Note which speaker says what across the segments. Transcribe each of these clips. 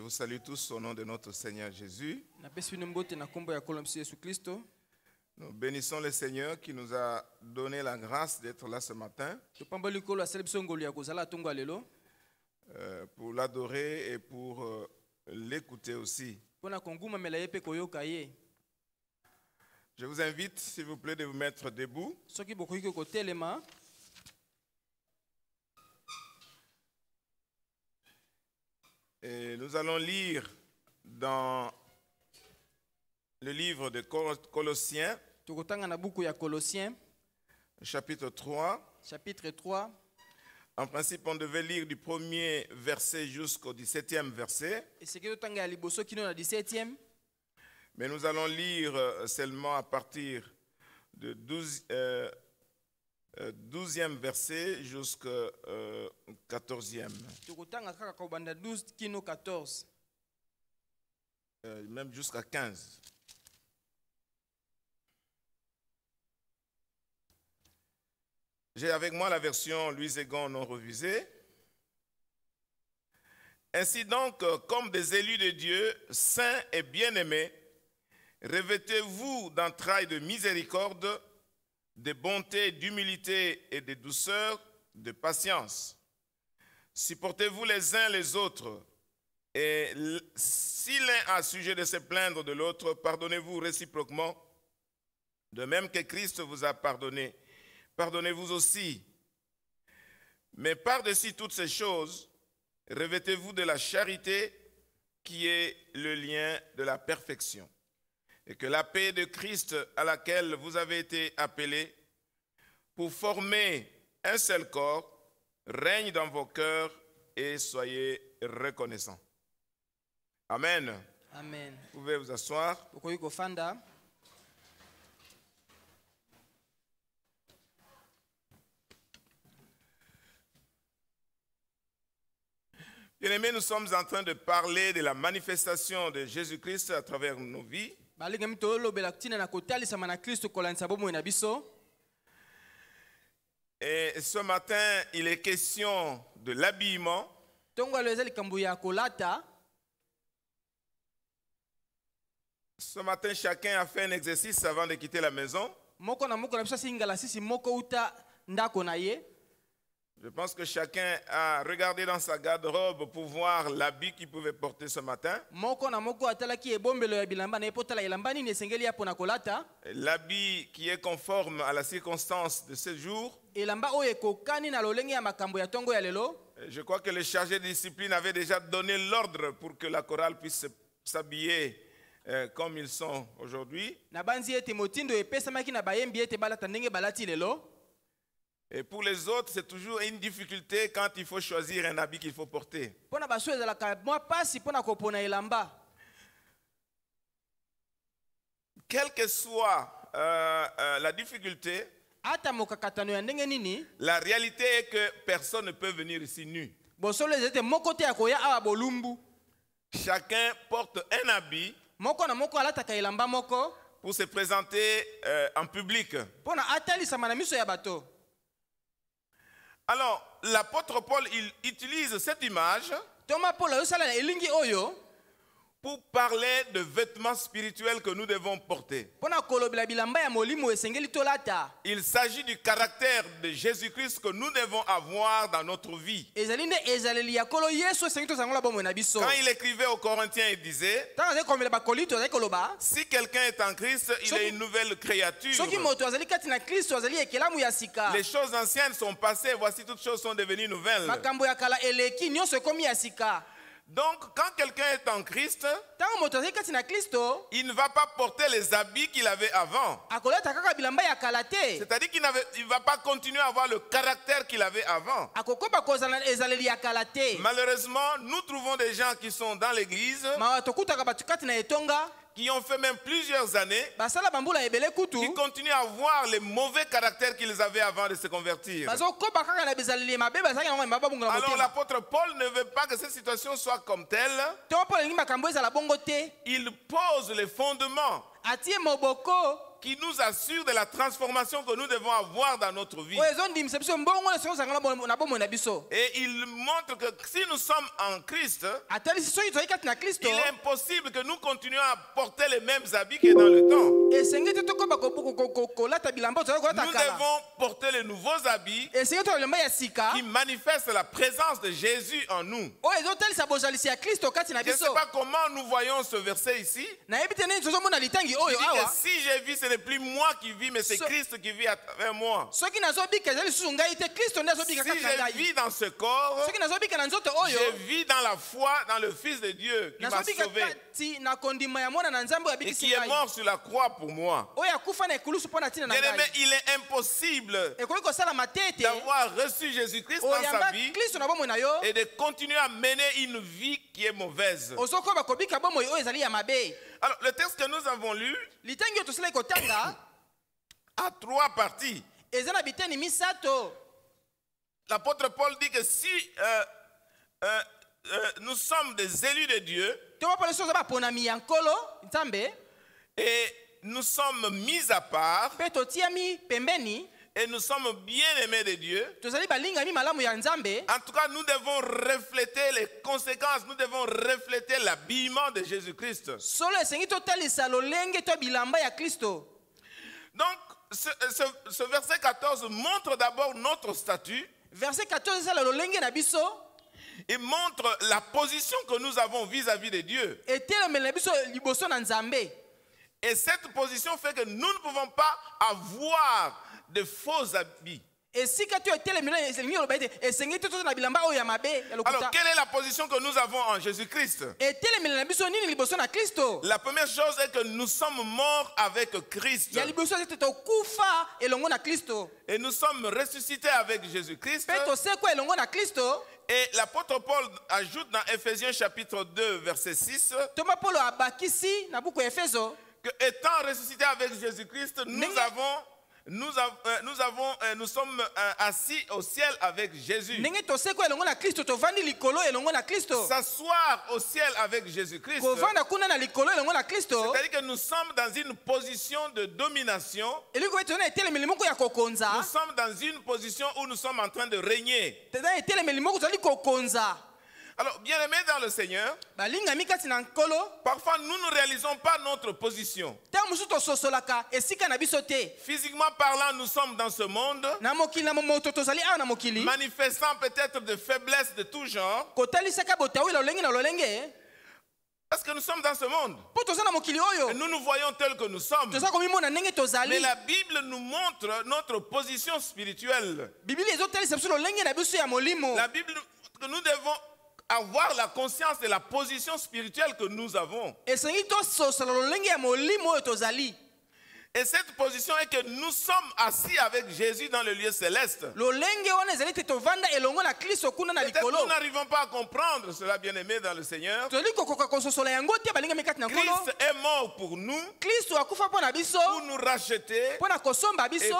Speaker 1: vous salue tous au nom de notre Seigneur Jésus. Nous bénissons le Seigneur qui nous a donné la grâce d'être là ce matin pour l'adorer et pour l'écouter aussi. Je vous invite, s'il vous plaît, de vous mettre debout. Et nous allons lire dans le livre de Colossiens, chapitre 3. En principe, on devait lire du premier verset jusqu'au 17e verset. Mais nous allons lire seulement à partir du 12e verset jusqu'au 14e. Même jusqu'à 15. J'ai avec moi la version Louis Egon non revisée. Ainsi donc, comme des élus de Dieu, saints et bien-aimés, revêtez-vous d'entrailles de miséricorde, de bonté, d'humilité et de douceur, de patience. Supportez-vous les uns les autres, et si l'un a sujet de se plaindre de l'autre, pardonnez-vous réciproquement, de même que Christ vous a pardonné. Pardonnez-vous aussi. Mais par-dessus toutes ces choses, revêtez-vous de la charité qui est le lien de la perfection. Et que la paix de Christ à laquelle vous avez été appelés pour former un seul corps règne dans vos cœurs et soyez reconnaissants. Amen.
Speaker 2: Amen.
Speaker 1: Vous pouvez vous asseoir. Bien-aimés, nous sommes en train de parler de la manifestation de Jésus-Christ à travers nos vies. Et ce matin, il est question de l'habillement. Ce matin, chacun a fait un exercice avant de quitter la maison. Je pense que chacun a regardé dans sa garde-robe pour voir l'habit qu'il pouvait porter ce matin. L'habit qui est conforme à la circonstance de ce jour. Je crois que le chargé de discipline avait déjà donné l'ordre pour que la chorale puisse s'habiller comme ils sont aujourd'hui. Et pour les autres, c'est toujours une difficulté quand il faut choisir un habit qu'il faut porter. Quelle que soit la difficulté, la réalité est que personne ne peut venir ici nu. Chacun porte un habit pour se présenter en public. Alors, l'apôtre Paul, il utilise cette image pour parler de vêtements spirituels que nous devons porter. Il s'agit du caractère de Jésus-Christ que nous devons avoir dans notre vie. Quand il écrivait aux Corinthiens, il disait, si quelqu'un est en Christ, il est une nouvelle créature. Les choses anciennes sont passées, voici toutes choses sont devenues nouvelles. Donc, quand quelqu'un est en Christ, il ne va pas porter les habits qu'il avait avant. C'est-à-dire qu'il ne va pas continuer à avoir le caractère qu'il avait avant. Malheureusement, nous trouvons des gens qui sont dans l'église, qui ont fait même plusieurs années, qui continuent à avoir les mauvais caractères qu'ils avaient avant de se convertir. Alors l'apôtre Paul ne veut pas que cette situation soit comme telle. Il pose les fondements qui nous assure de la transformation que nous devons avoir dans notre vie. Et il montre que si nous sommes en Christ, il est impossible que nous continuions à porter les mêmes habits que dans le temps. Nous devons porter les nouveaux habits qui manifestent la présence de Jésus en nous. Je ne sais pas comment nous voyons ce verset ici. Il dit que si je vis, ce n'est plus moi qui vis, mais c'est Christ qui vit à travers moi. Si je vis dans ce corps, je vis dans la foi dans le Fils de Dieu qui m'a sauvé et qui est mort sur la croix pour moi. Bien-aimé, il est impossible d'avoir reçu Jésus-Christ dans sa vie et de continuer à mener une vie qui est mauvaise. Alors, le texte que nous avons lu a 3 parties. L'apôtre Paul dit que si nous sommes des élus de Dieu et nous sommes mis à part et nous sommes bien aimés de Dieu, en tout cas nous devons refléter les conséquences, nous devons refléter l'habillement de Jésus-Christ. Donc ce verset 14 montre d'abord notre statut.
Speaker 2: Verset 14,
Speaker 1: il montre la position que nous avons vis-à-vis de Dieu. Et cette position fait que nous ne pouvons pas avoir de faux habits. Alors, quelle est la position que nous avons en Jésus-Christ? La première chose est que nous sommes morts avec Christ. Et nous sommes ressuscités avec Jésus-Christ. Et l'apôtre Paul ajoute dans Ephésiens chapitre 2, verset 6, que étant ressuscités avec Jésus-Christ, nous sommes assis au ciel avec Jésus. S'asseoir au ciel avec Jésus-Christ, c'est-à-dire que nous sommes dans une position de domination. Nous sommes dans une position où nous sommes en train de régner. Alors, bien aimés dans le Seigneur, parfois nous ne réalisons pas notre position. Physiquement parlant, nous sommes dans ce monde, manifestant peut-être de faiblesses de tout genre, parce que nous sommes dans ce monde. Et nous nous voyons tels que nous sommes. Mais la Bible nous montre notre position spirituelle. La Bible, que nous devons avoir la conscience de la position spirituelle que nous avons. Et cette position est que nous sommes assis avec Jésus dans le lieu céleste. Peut-être nous n'arrivons pas à comprendre cela, bien aimé dans le Seigneur. Christ est mort pour nous, pour nous racheter et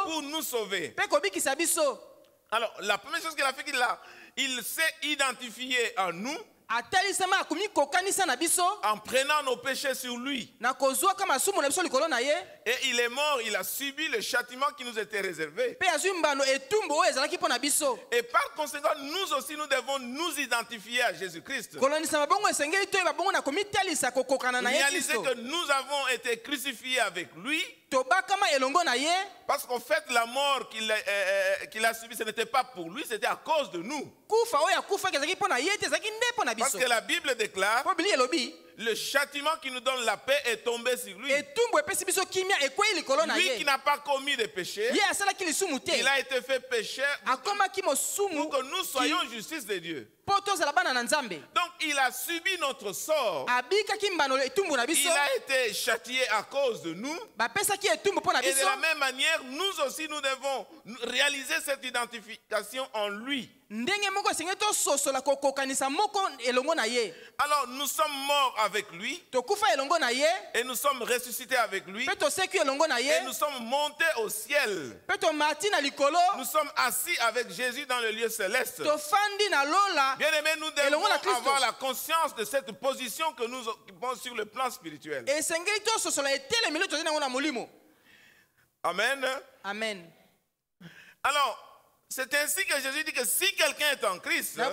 Speaker 1: pour nous sauver. Alors, la première chose qu'il a fait, il s'est identifié en nous en prenant nos péchés sur lui. Et il est mort, il a subi le châtiment qui nous était réservé. Et par conséquent, nous aussi, nous devons nous identifier à Jésus-Christ. Réaliser que nous avons été crucifiés avec lui. Parce qu'en fait, la mort qu'il a subie, ce n'était pas pour lui, c'était à cause de nous. Parce que la Bible déclare, le châtiment qui nous donne la paix est tombé sur lui. Lui qui n'a pas commis de péché, il a été fait pécheur pour que nous soyons justice de Dieu. Donc il a subi notre sort. Il a été châtié à cause de nous. Et de la même manière, nous aussi nous devons réaliser cette identification en lui. Alors nous sommes morts avec lui et nous sommes ressuscités avec lui et nous sommes montés au ciel. Nous sommes assis avec Jésus dans le lieu céleste. Bien aimé, nous devons avoir la conscience de cette position que nous occupons sur le plan spirituel. Amen.
Speaker 2: Amen.
Speaker 1: Alors, c'est ainsi que Jésus dit que si quelqu'un est en Christ, les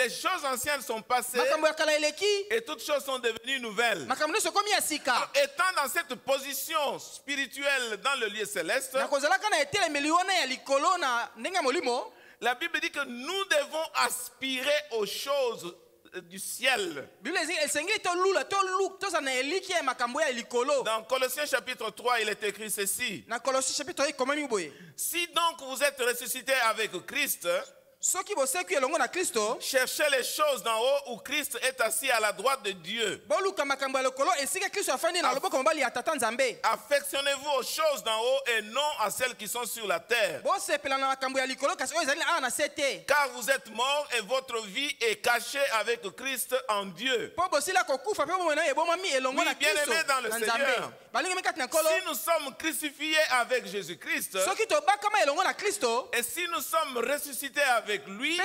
Speaker 1: choses anciennes sont passées et toutes choses sont devenues nouvelles. Alors, étant dans cette position spirituelle dans le lieu céleste, la Bible dit que nous devons aspirer aux choses du ciel. Dans Colossiens chapitre 3, il est écrit ceci. Si donc vous êtes ressuscité avec Christ, cherchez les choses d'en haut où Christ est assis à la droite de Dieu. Affectionnez-vous aux choses d'en haut et non à celles qui sont sur la terre. Car vous êtes morts et votre vie est cachée avec Christ en Dieu. Oui, bien-aimés dans le Seigneur, si nous sommes crucifiés avec Jésus-Christ, et si nous sommes ressuscités avec lui, si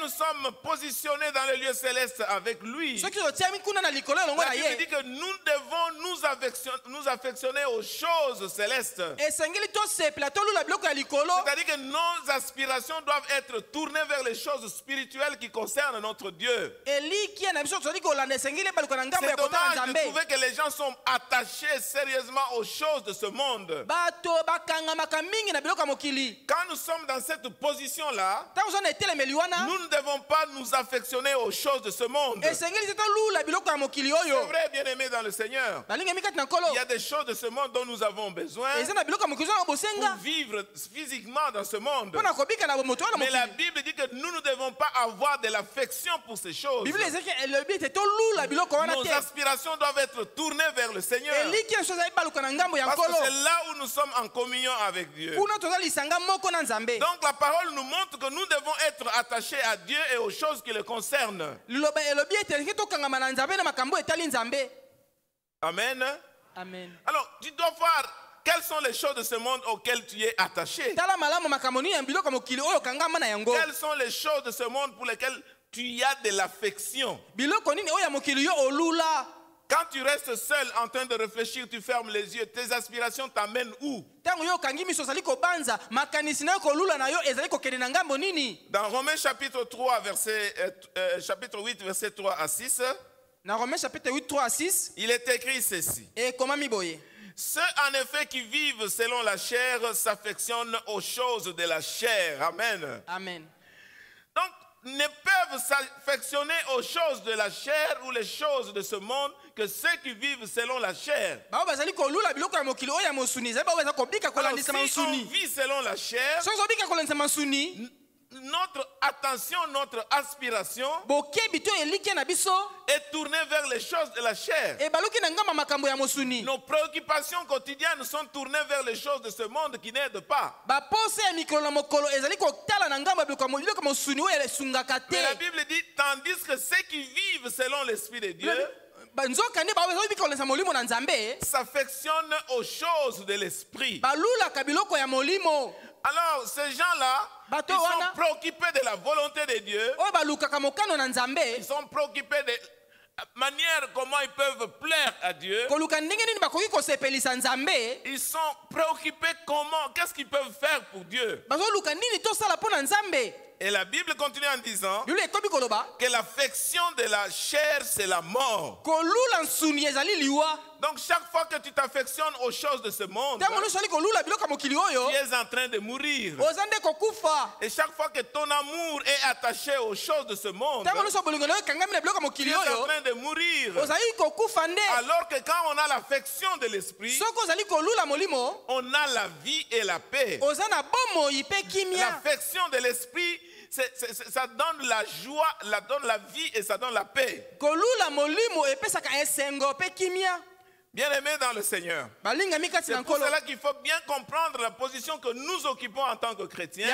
Speaker 1: nous sommes positionnés dans le lieu céleste avec lui, la Bible dit que nous devons nous affectionner aux choses célestes. C'est-à-dire que nos aspirations doivent être tournées vers les choses spirituelles qui concernent notre Dieu. C'est dommage de trouver que les gens sont attachés sérieusement aux choses de ce monde. Quand nous sommes dans cette position-là, nous ne devons pas nous affectionner aux choses de ce monde. C'est vrai, bien-aimés dans le Seigneur. Il y a des choses de ce monde dont nous avons besoin pour vivre physiquement dans ce monde. Mais la Bible dit que nous ne devons pas avoir de l'affection pour ces choses. Nos aspirations doivent être tournées vers le Seigneur. Parce que c'est là où nous sommes en communion avec Dieu. Donc la parole nous montre que nous devons être attachés à Dieu et aux choses qui le concernent. Amen.
Speaker 2: Amen.
Speaker 1: Alors, tu dois voir quelles sont les choses de ce monde auxquelles tu es attaché. Quelles sont les choses de ce monde pour lesquelles tu as de l'affection. Quand tu restes seul en train de réfléchir, tu fermes les yeux, tes aspirations t'amènent où? Dans Romains chapitre 3, chapitre 8, verset 3 à 6,
Speaker 2: dans Romains chapitre 8, 3 à 6,
Speaker 1: il est écrit ceci. Ceux en effet qui vivent selon la chair s'affectionnent aux choses de la chair. Amen.
Speaker 2: Amen.
Speaker 1: Donc, ne peuvent s'affectionner aux choses de la chair ou les choses de ce monde que ceux qui vivent selon la chair. Alors, si on vit selon la chair, notre attention, notre aspiration est tournée vers les choses de la chair. Nos préoccupations quotidiennes sont tournées vers les choses de ce monde qui n'aident pas. Mais la Bible dit, tandis que ceux qui vivent selon l'Esprit de Dieu s'affectionnent aux choses de l'Esprit. Alors, ces gens-là, ils sont préoccupés de la volonté de Dieu. Ils sont préoccupés de la manière comment ils peuvent plaire à Dieu. Ils sont préoccupés qu'est-ce qu'ils peuvent faire pour Dieu. Et la Bible continue en disant que l'affection de la chair, c'est la mort. Donc chaque fois que tu t'affectionnes aux choses de ce monde, tu es en train de mourir. Et chaque fois que ton amour est attaché aux choses de ce monde, tu es en train de mourir. Alors que quand on a l'affection de l'esprit, on a la vie et la paix. L'affection de l'esprit, ça donne la joie, ça donne la vie et ça donne la paix. Bien-aimés dans le Seigneur, c'est pour cela qu'il faut bien comprendre la position que nous occupons en tant que chrétiens.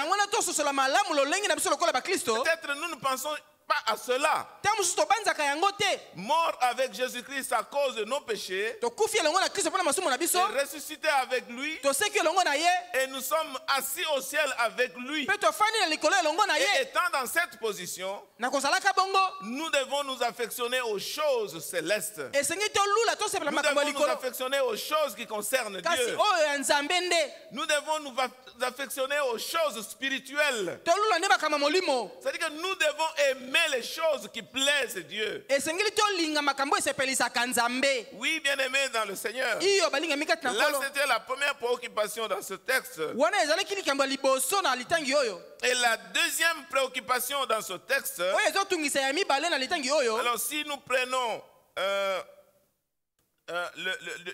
Speaker 1: Peut-être nous pensons pas à cela.
Speaker 2: ntango mosusu tobanzaka yango te.
Speaker 1: Mort avec Jésus-Christ à cause de nos péchés,
Speaker 2: Tokufi elongo na Kristo mpona masumu na biso.
Speaker 1: et ressuscité avec lui,
Speaker 2: Toseki elongo na ye.
Speaker 1: et nous sommes assis au ciel avec lui.
Speaker 2: Mpe tofandi na likolo elongo na
Speaker 1: Et
Speaker 2: ye.
Speaker 1: étant dans cette position,
Speaker 2: Na kozalaka bongo.
Speaker 1: nous devons nous affectionner aux choses célestes.
Speaker 2: Esengi tolula tosepela
Speaker 1: Nous
Speaker 2: makambo
Speaker 1: devons
Speaker 2: ya
Speaker 1: nous
Speaker 2: likolo.
Speaker 1: affectionner aux choses qui concernent
Speaker 2: Kasi
Speaker 1: Dieu.
Speaker 2: oyo ya nzambe nde.
Speaker 1: Nous devons nous affectionner aux choses spirituelles.
Speaker 2: Tolula nde makambo ya molimo.
Speaker 1: C'est-à-dire que nous devons aimer les choses qui plaisent Dieu.
Speaker 2: Esengeli tolinga makambo esepelisaka nzambe.
Speaker 1: Oui, bien-aimés dans le Seigneur.
Speaker 2: Iyo balingami kati na
Speaker 1: Là,
Speaker 2: nkolo.
Speaker 1: c'était la première préoccupation dans ce texte.
Speaker 2: Wana ezalaki likambo ya liboso na litangi oyo.
Speaker 1: Et la deuxième préoccupation dans ce texte,
Speaker 2: Oyo ezotungisa ya mibale na litangi oyo.
Speaker 1: alors si nous prenons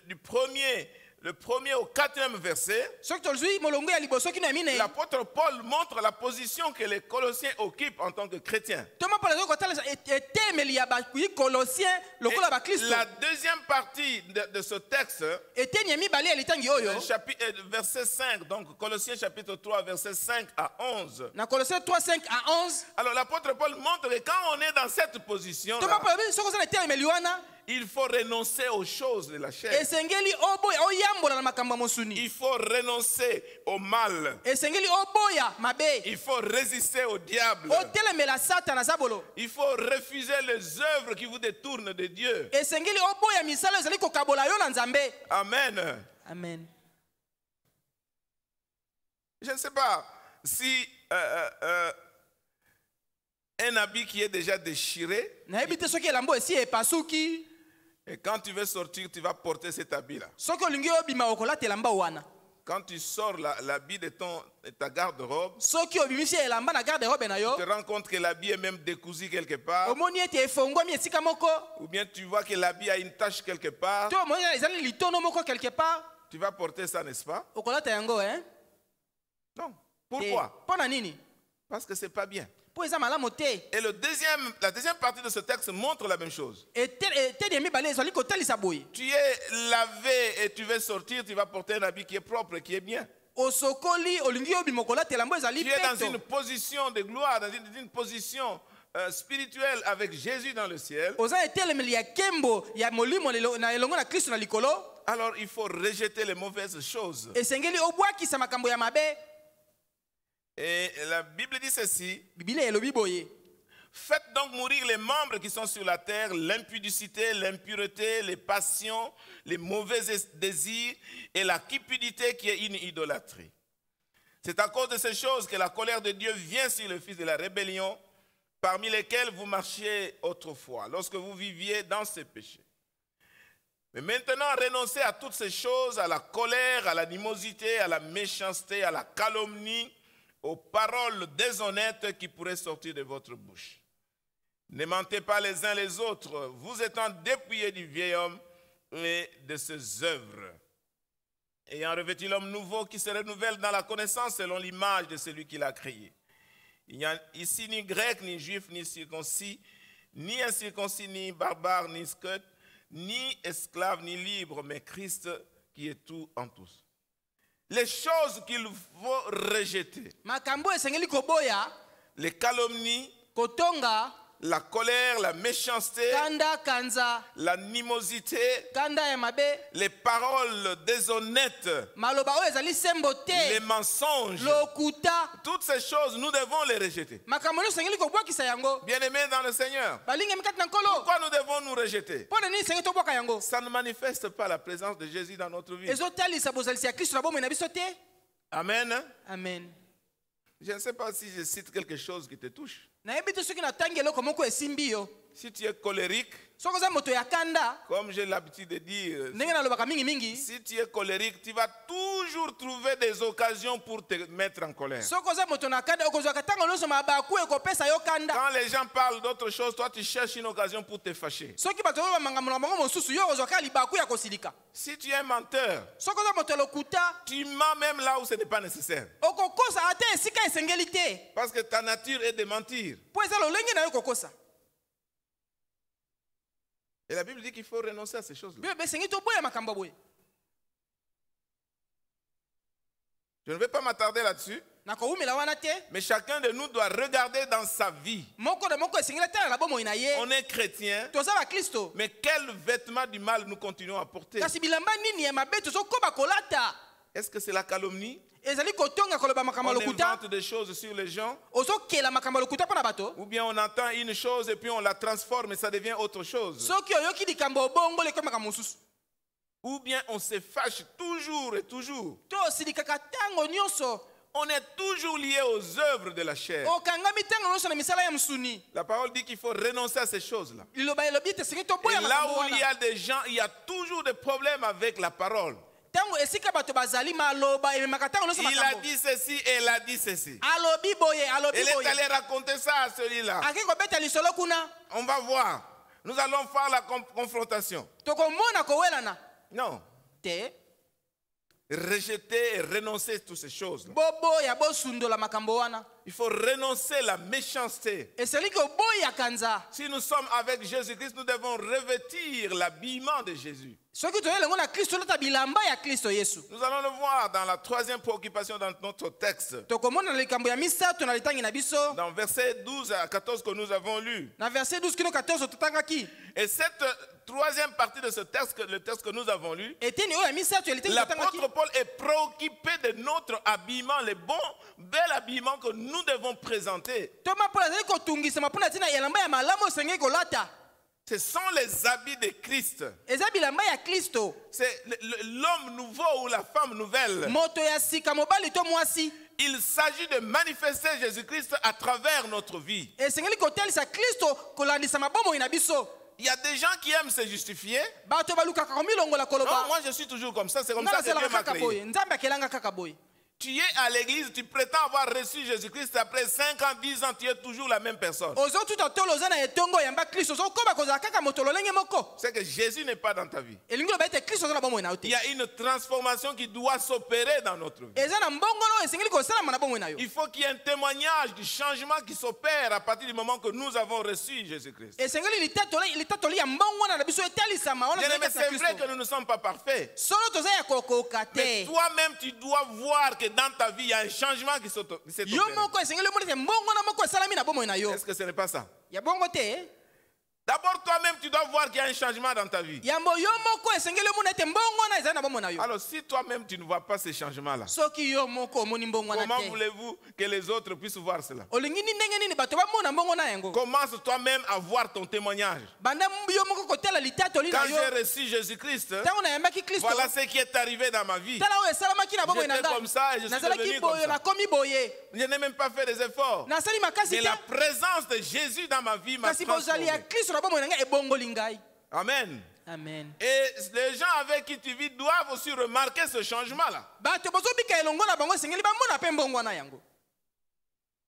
Speaker 1: du premier au 4e verset,
Speaker 2: Soki tozwi molongo ya liboso kino ya mine.
Speaker 1: l'apôtre Paul montre la position que les Colossiens occupent en tant que chrétiens.
Speaker 2: Toma Paul azali kotalisa etemeli ya bakolosien
Speaker 1: Et
Speaker 2: lokola bakristo.
Speaker 1: la deuxième partie de ce texte,
Speaker 2: Eteni ya mibale ya litangi oyo.
Speaker 1: verset 5, donc Colossiens chapitre 3, verset 5 à 11.
Speaker 2: Na Colossiens 3, 5 à 11.
Speaker 1: Alors l'apôtre Paul montre que quand on est dans cette position,
Speaker 2: Toma Paul abi soko zala etemeli wana.
Speaker 1: il faut renoncer aux choses de la chair.
Speaker 2: Esengeli oboya oyambola na makambo ya mosuni.
Speaker 1: Il faut renoncer au mal.
Speaker 2: Esengeli oboya mabe.
Speaker 1: Il faut résister au diable.
Speaker 2: Otelemela Satan zabolo.
Speaker 1: Il faut refuser les œuvres qui vous détournent de Dieu.
Speaker 2: Esengeli oboya misala ezali kokabola yo na nzambe.
Speaker 1: Amen.
Speaker 2: Amen.
Speaker 1: Je ne sais pas si un habit qui est déjà déchiré,
Speaker 2: Nayebi te soki elambo esi epasuki.
Speaker 1: et quand tu veux sortir, tu vas porter cet habit-là.
Speaker 2: Soki olingi obima okolata elamba wana.
Speaker 1: Quand tu sors l'habit de ta garde-robe,
Speaker 2: Soki obimisi elamba na garde-robe na yo.
Speaker 1: tu te rends compte que l'habit est même décousu quelque part,
Speaker 2: Omoni ete efongwami esika moko.
Speaker 1: ou bien tu vois que l'habit a une tache quelque part,
Speaker 2: To omoni ezali litono moko quelque part.
Speaker 1: tu vas porter ça, n'est-ce pas?
Speaker 2: Okolata yango hein?
Speaker 1: Non. Pourquoi?
Speaker 2: Pona nini?
Speaker 1: Parce que c'est pas bien.
Speaker 2: Po eza malamu te.
Speaker 1: Et la deuxième partie de ce texte montre la même chose.
Speaker 2: Eteni ya mibale ezali kotalisa boye.
Speaker 1: Tu es lavé et tu veux sortir, tu vas porter un habit qui est propre, qui est bien.
Speaker 2: Osokoli olingi obima okolata elamba ezali
Speaker 1: Tu es dans
Speaker 2: peto.
Speaker 1: une position de gloire, dans une position spirituelle avec Jésus dans le ciel.
Speaker 2: Oza etelemeli ya kembo ya molimo na elongo na Kristo na likolo.
Speaker 1: Alors il faut rejeter les mauvaises choses.
Speaker 2: Esengeli obwakisa makambo ya mabe.
Speaker 1: Et la Bible dit ceci:
Speaker 2: Biblia elobi boye.
Speaker 1: faites donc mourir les membres qui sont sur la terre, l'impudicité, l'impureté, les passions, les mauvais désirs et la cupidité qui est une idolâtrie. C'est à cause de ces choses que la colère de Dieu vient sur le fils de la rébellion, parmi lesquels vous marchiez autrefois, lorsque vous viviez dans ces péchés. Mais maintenant, renoncez à toutes ces choses, à la colère, à l'animosité, à la méchanceté, à la calomnie, aux paroles déshonnêtes qui pourraient sortir de votre bouche. Ne mentez pas les uns les autres, vous étant dépouillés du vieil homme et de ses œuvres, ayant revêtu l'homme nouveau qui se renouvelle dans la connaissance selon l'image de celui qui l'a créé. Il n'y a ici ni grec, ni juif, ni circoncis, ni incirconcis, ni barbare, ni scote, ni esclave, ni libre, mais Christ qui est tout en tous. Les choses qu'il faut rejeter,
Speaker 2: Makambo esengeli koboya,
Speaker 1: les calomnies,
Speaker 2: kotonga,
Speaker 1: la colère, la méchanceté,
Speaker 2: kanda kanza,
Speaker 1: l'animosité,
Speaker 2: kanda ya mabe,
Speaker 1: les paroles déshonnêtes,
Speaker 2: maloba oyo ezali sembo
Speaker 1: les
Speaker 2: te,
Speaker 1: mensonges,
Speaker 2: lokuta.
Speaker 1: toutes ces choses, nous devons les rejeter.
Speaker 2: Makambo esengeli kobwakisa yango.
Speaker 1: Bien-aimés dans le Seigneur,
Speaker 2: Balinga mikati na nkolo.
Speaker 1: pourquoi nous devons nous rejeter?
Speaker 2: Pona nini esengeli tobwaka yango?
Speaker 1: Ça ne manifeste pas la présence de Jésus dans notre vie.
Speaker 2: Ezotalisa bozalisi ya Kristo na bomoi na biso te.
Speaker 1: Amen.
Speaker 2: Amen.
Speaker 1: Je ne sais pas si je cite quelque chose qui te touche.
Speaker 2: Nayebi te soki natangi eloko moko esimbi yo.
Speaker 1: Si tu es colérique,
Speaker 2: Soki oza moto ya kanda,
Speaker 1: comme j'ai l'habitude de dire,
Speaker 2: ndenge nalobaka mingi mingi.
Speaker 1: si tu es colérique, tu vas toujours trouver des occasions pour te mettre en colère.
Speaker 2: Soki oza moto na kanda okozwaka ntango nyonso mabaku ekopesa yo kanda.
Speaker 1: Quand les gens parlent d'autre chose, toi tu cherches une occasion pour te fâcher.
Speaker 2: Soki bato oyo bamangamo na bango mosusu yo okozwaka libaku ya kosilika.
Speaker 1: Si tu es un menteur,
Speaker 2: Soki oza moto ya lokuta,
Speaker 1: tu mens même là où ce n'est pas nécessaire.
Speaker 2: okokosa ate esika esengeli te.
Speaker 1: Parce que ta nature est de mentir.
Speaker 2: Po eza lolenge na yo kokosa.
Speaker 1: Et la Bible dit qu'il faut renoncer à ces choses-là.
Speaker 2: Bible esengi toboya makambo boye.
Speaker 1: Je ne vais pas m'attarder là-dessus.
Speaker 2: nakowumela wana te.
Speaker 1: Mais chacun de nous doit regarder dans sa vie.
Speaker 2: Moko na moko esengeli atala na bomoi na ye.
Speaker 1: On est chrétien,
Speaker 2: Toza bakristo.
Speaker 1: mais quel vêtement du mal nous continuons à porter?
Speaker 2: Kasi bilamba nini ya mabe tozokoba kolata?
Speaker 1: Est-ce que c'est la calomnie?
Speaker 2: Ezali kotonga koloba makambo
Speaker 1: On
Speaker 2: lokuta.
Speaker 1: invente des choses sur les gens?
Speaker 2: Ozokela makambo lokuta mpo na bato.
Speaker 1: Ou bien on entend une chose et puis on la transforme et ça devient autre chose?
Speaker 2: Soki oyoki likambo obongo lekomi makambo mosusu.
Speaker 1: Ou bien on se fâche toujours et toujours?
Speaker 2: To osilikaka ntango nyonso.
Speaker 1: On est toujours lié aux œuvres de la chair.
Speaker 2: Okangami ntango nyonso na misala ya msuni.
Speaker 1: La parole dit qu'il faut renoncer à ces choses-là.
Speaker 2: Liloba elobi ete esengeli
Speaker 1: Et
Speaker 2: toboya
Speaker 1: là
Speaker 2: makambo
Speaker 1: où il y
Speaker 2: wana.
Speaker 1: a des gens, il y a toujours des problèmes avec la parole.
Speaker 2: Ntango esika bato bazali maloba ememaka ntango nyonso
Speaker 1: Il a
Speaker 2: makambo.
Speaker 1: dit ceci et elle a dit ceci.
Speaker 2: Alobi boye, alobi
Speaker 1: Elle est
Speaker 2: boye.
Speaker 1: allée raconter ça à celui-là.
Speaker 2: Ake kobeta lisolo kuna.
Speaker 1: On va voir. Nous allons faire la confrontation.
Speaker 2: Tokomona kowelana.
Speaker 1: Non.
Speaker 2: Te.
Speaker 1: Rejeter et renoncer à toutes ces choses-là.
Speaker 2: Boboya bosundola makambo wana.
Speaker 1: Il faut renoncer à la méchanceté.
Speaker 2: Eseli koboya kanza.
Speaker 1: Si nous sommes avec Jésus-Christ, nous devons revêtir l'habillement de Jésus.
Speaker 2: Soki toyelengo na Kristo lota bilamba ya Kristo Yesu.
Speaker 1: Nous allons le voir dans la troisième préoccupation dans notre texte.
Speaker 2: Tokomona likambo ya misato na litangi na biso.
Speaker 1: Dans verset 12 à 14 que nous avons lu.
Speaker 2: Na verset 12 kino 14 totangaki.
Speaker 1: Et cette troisième partie de ce texte, le texte que nous avons lu,
Speaker 2: Eteni oyo ya misato ya litangi totangaki.
Speaker 1: l'apôtre Paul est préoccupé de notre habillement, le bon, bel habillement que nous devons présenter.
Speaker 2: Toma Paul azali kotungisama mpona tina elamba ya malamu osengeli kolata.
Speaker 1: Ce sont les habits de Christ.
Speaker 2: Eza bilamba ya Kristo.
Speaker 1: C'est l'homme nouveau ou la femme nouvelle.
Speaker 2: Moto ya sika mobali to mwasi.
Speaker 1: Il s'agit de manifester Jésus-Christ à travers notre vie.
Speaker 2: Esengeli kotelisa Kristo kolandisa mabomoi na biso.
Speaker 1: Il y a des gens qui aiment se justifier.
Speaker 2: Bato balukaka komilongola
Speaker 1: Non,
Speaker 2: koloba.
Speaker 1: moi je suis toujours comme ça, c'est comme
Speaker 2: Nga
Speaker 1: ça que Dieu
Speaker 2: nasalaka
Speaker 1: m'a
Speaker 2: kaka
Speaker 1: créé.
Speaker 2: boye. Nzambe akelanga kaka boye.
Speaker 1: Tu es à l'église, tu prétends avoir reçu Jésus-Christ après 5 ans, 10 ans, tu es toujours la même personne.
Speaker 2: Ozotuta tolo oza na etongo yamba Kristo. Ozokoba kozala kaka moto lolenge moko.
Speaker 1: C'est que Jésus n'est pas dans ta vie.
Speaker 2: Elingi loba ete Kristo oza na bomoi na yo te.
Speaker 1: Il y a une transformation qui doit s'opérer dans notre vie.
Speaker 2: Eza na mbongono esengeli kosalama na bomoi na yo.
Speaker 1: Il faut qu'il y ait un témoignage du changement qui s'opère à partir du moment que nous avons reçu Jésus-Christ.
Speaker 2: Esengeli litatoli ya mbongwana na biso etalisama wana
Speaker 1: Bien-aimé,
Speaker 2: tozali
Speaker 1: c'est
Speaker 2: kaka na
Speaker 1: vrai que
Speaker 2: Kristo.
Speaker 1: nous ne sommes pas parfaits.
Speaker 2: Solo toza ya kokoka
Speaker 1: Mais
Speaker 2: te.
Speaker 1: toi-même, tu dois voir que dans ta vie, il y a un changement qui s'est
Speaker 2: Yo
Speaker 1: opéré.
Speaker 2: moko esengeli omona ete mbongwana moko esalami na bomoi na yo.
Speaker 1: Est-ce que ce n'est pas ça?
Speaker 2: Ya bongo te.
Speaker 1: D'abord, toi-même, tu dois voir qu'il y a un changement dans ta vie.
Speaker 2: Yambo yo moko esengeli omona ete mbongwana ezali na bomoi na yo.
Speaker 1: Alors, si toi-même, tu ne vois pas ces changements-là,
Speaker 2: Soki yo moko omoni mbongwana
Speaker 1: comment
Speaker 2: te.
Speaker 1: voulez-vous que les autres puissent voir cela?
Speaker 2: Olingi ni ndenge nini bato bamona mbongwana yango.
Speaker 1: Commence toi-même à voir ton témoignage.
Speaker 2: Banda yo moko kotala litatoli
Speaker 1: Quand
Speaker 2: na yo.
Speaker 1: j'ai reçu Jésus-Christ,
Speaker 2: Ntango nayambaki Kristo.
Speaker 1: voilà ce qui est arrivé dans ma vie.
Speaker 2: Tala oyo esalamaki na bomoi na
Speaker 1: J'étais
Speaker 2: ngai.
Speaker 1: comme ça et je suis
Speaker 2: Nazalaki
Speaker 1: devenu comme
Speaker 2: boye
Speaker 1: ça.
Speaker 2: nakomi boye.
Speaker 1: Je n'ai même pas fait des efforts.
Speaker 2: Nasali makasi
Speaker 1: Mais
Speaker 2: te.
Speaker 1: la présence de Jésus dans ma vie m'a
Speaker 2: Kasi bozali ya
Speaker 1: transformé.
Speaker 2: Kristo na bomoi na ngai ebongoli ngai.
Speaker 1: Amen.
Speaker 2: Amen.
Speaker 1: Et les gens avec qui tu vis doivent aussi remarquer ce changement-là.
Speaker 2: Bato bozobika elongo na bango esengeli bamona mpe mbongwana yango.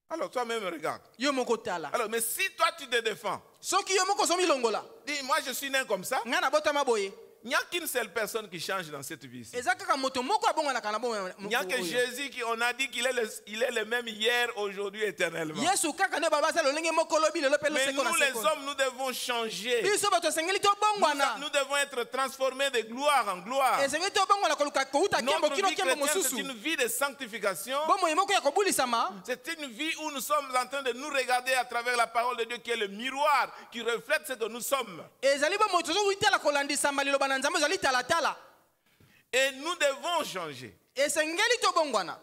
Speaker 1: Alors toi-même regarde.
Speaker 2: Yo moko tala.
Speaker 1: Alors, mais si toi tu te défends,
Speaker 2: Soki yo moko ozomilongola.
Speaker 1: dis moi je suis né comme ça,
Speaker 2: Ngai nabotama boye.
Speaker 1: il n'y a qu'une seule personne qui change dans cette vie ici.
Speaker 2: Eza kaka moto moko abongwanaka na bomoi
Speaker 1: Il n'y a que
Speaker 2: oyo.
Speaker 1: Jésus qui on a dit qu'il est le même hier, aujourd'hui, éternellement.
Speaker 2: Yesu kaka nde baba asala lolenge moko lobi lelo mpe
Speaker 1: Mais
Speaker 2: loseko na
Speaker 1: nous les
Speaker 2: seko.
Speaker 1: hommes, nous devons changer.
Speaker 2: Biso bato esengeli tobongwana.
Speaker 1: Nous devons être transformés de gloire en gloire.
Speaker 2: Esengeli tobongwana koluka kouta kembo
Speaker 1: Notre
Speaker 2: kino
Speaker 1: vie
Speaker 2: kembo
Speaker 1: chrétienne, c'est
Speaker 2: mosusu.
Speaker 1: une vie de sanctification.
Speaker 2: Bomoi moko ya kobulisama.
Speaker 1: C'est une vie où nous sommes en train de nous regarder à travers la parole de Dieu qui est le miroir qui reflète ce que nous sommes.
Speaker 2: Ezali bomoi tozowitala kolandisama liloba na Nzambe ezali talatala.
Speaker 1: Et nous devons changer.
Speaker 2: Esengeli tobongwana.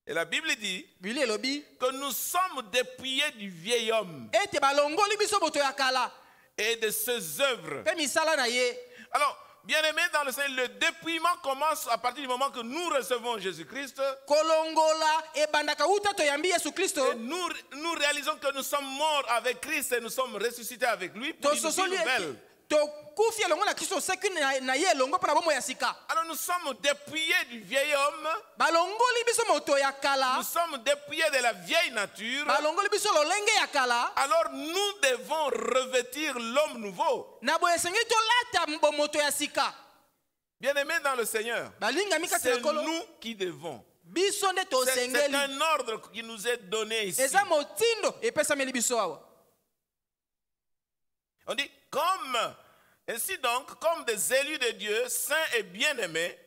Speaker 1: Et la Bible dit
Speaker 2: Bili elobi
Speaker 1: que nous sommes dépouillés du vieil homme
Speaker 2: ete balongoli biso moto ya kala
Speaker 1: et de ses œuvres.
Speaker 2: mpe misala na ye.
Speaker 1: Alors, bien-aimés dans le Seigneur, le dépouillement commence à partir du moment que nous recevons Jésus-Christ.
Speaker 2: Kolongola ebandaka uta toyambi Yesu Kristo.
Speaker 1: Et nous réalisons que nous sommes morts avec Christ et nous sommes ressuscités avec lui pour une vie
Speaker 2: Tososoli
Speaker 1: nouvelle.
Speaker 2: tokufi elongo na Kristo oseki na ye elongo mpo na bomoi ya sika.
Speaker 1: Alors nous sommes dépouillés du vieil homme,
Speaker 2: Balongoli biso moto ya kala.
Speaker 1: nous sommes dépouillés de la vieille nature.
Speaker 2: Balongoli biso lolenge ya kala.
Speaker 1: Alors nous devons revêtir l'homme nouveau.
Speaker 2: Na boye esengeli tolata moto ya sika.
Speaker 1: Bien-aimés dans le Seigneur,
Speaker 2: Balingami kati
Speaker 1: c'est
Speaker 2: na kolo.
Speaker 1: nous qui devons.
Speaker 2: Biso nde
Speaker 1: C'est
Speaker 2: tosengeli.
Speaker 1: un ordre qui nous est donné ici.
Speaker 2: Eza motindo epesameli biso awa.
Speaker 1: On dit, ainsi donc, comme des élus de Dieu, saints et bien-aimés,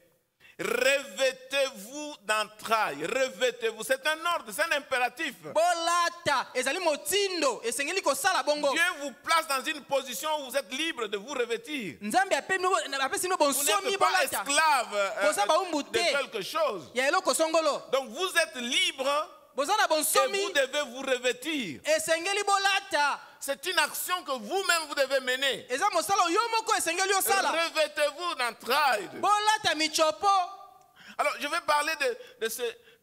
Speaker 1: revêtez-vous d'entrailles. Revêtez-vous. C'est un ordre, c'est un impératif.
Speaker 2: bolata ezali motindo esengeli kosala bongo.
Speaker 1: Dieu vous place dans une position où vous êtes libre de vous revêtir.
Speaker 2: Nzambe apesi no
Speaker 1: Vous
Speaker 2: bonsomi
Speaker 1: n'êtes pas
Speaker 2: bolata
Speaker 1: esclave
Speaker 2: Boza baumbu
Speaker 1: de
Speaker 2: te.
Speaker 1: quelque chose.
Speaker 2: ya eloko songolo.
Speaker 1: Donc vous êtes libre
Speaker 2: boza na
Speaker 1: et
Speaker 2: bonsomi
Speaker 1: vous devez vous revêtir.
Speaker 2: esengeli bolata.
Speaker 1: C'est une action que vous-même vous devez mener.
Speaker 2: eza mosala yo moko esengeli osala.
Speaker 1: Revêtez-vous d'entrailles.
Speaker 2: bolata michopo.
Speaker 1: Alors je vais parler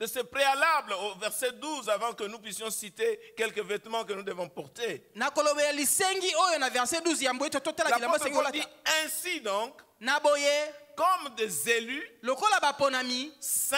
Speaker 1: de ce préalable au verset 12 avant que nous puissions citer quelques vêtements que nous devons porter.
Speaker 2: nakolobela lisengi oyo na verset 12 ya mboyi totala bilamba
Speaker 1: L'apôtre
Speaker 2: sengi
Speaker 1: Paul
Speaker 2: olata.
Speaker 1: dit ainsi donc,
Speaker 2: na boye
Speaker 1: comme des élus
Speaker 2: lokola baponami
Speaker 1: saints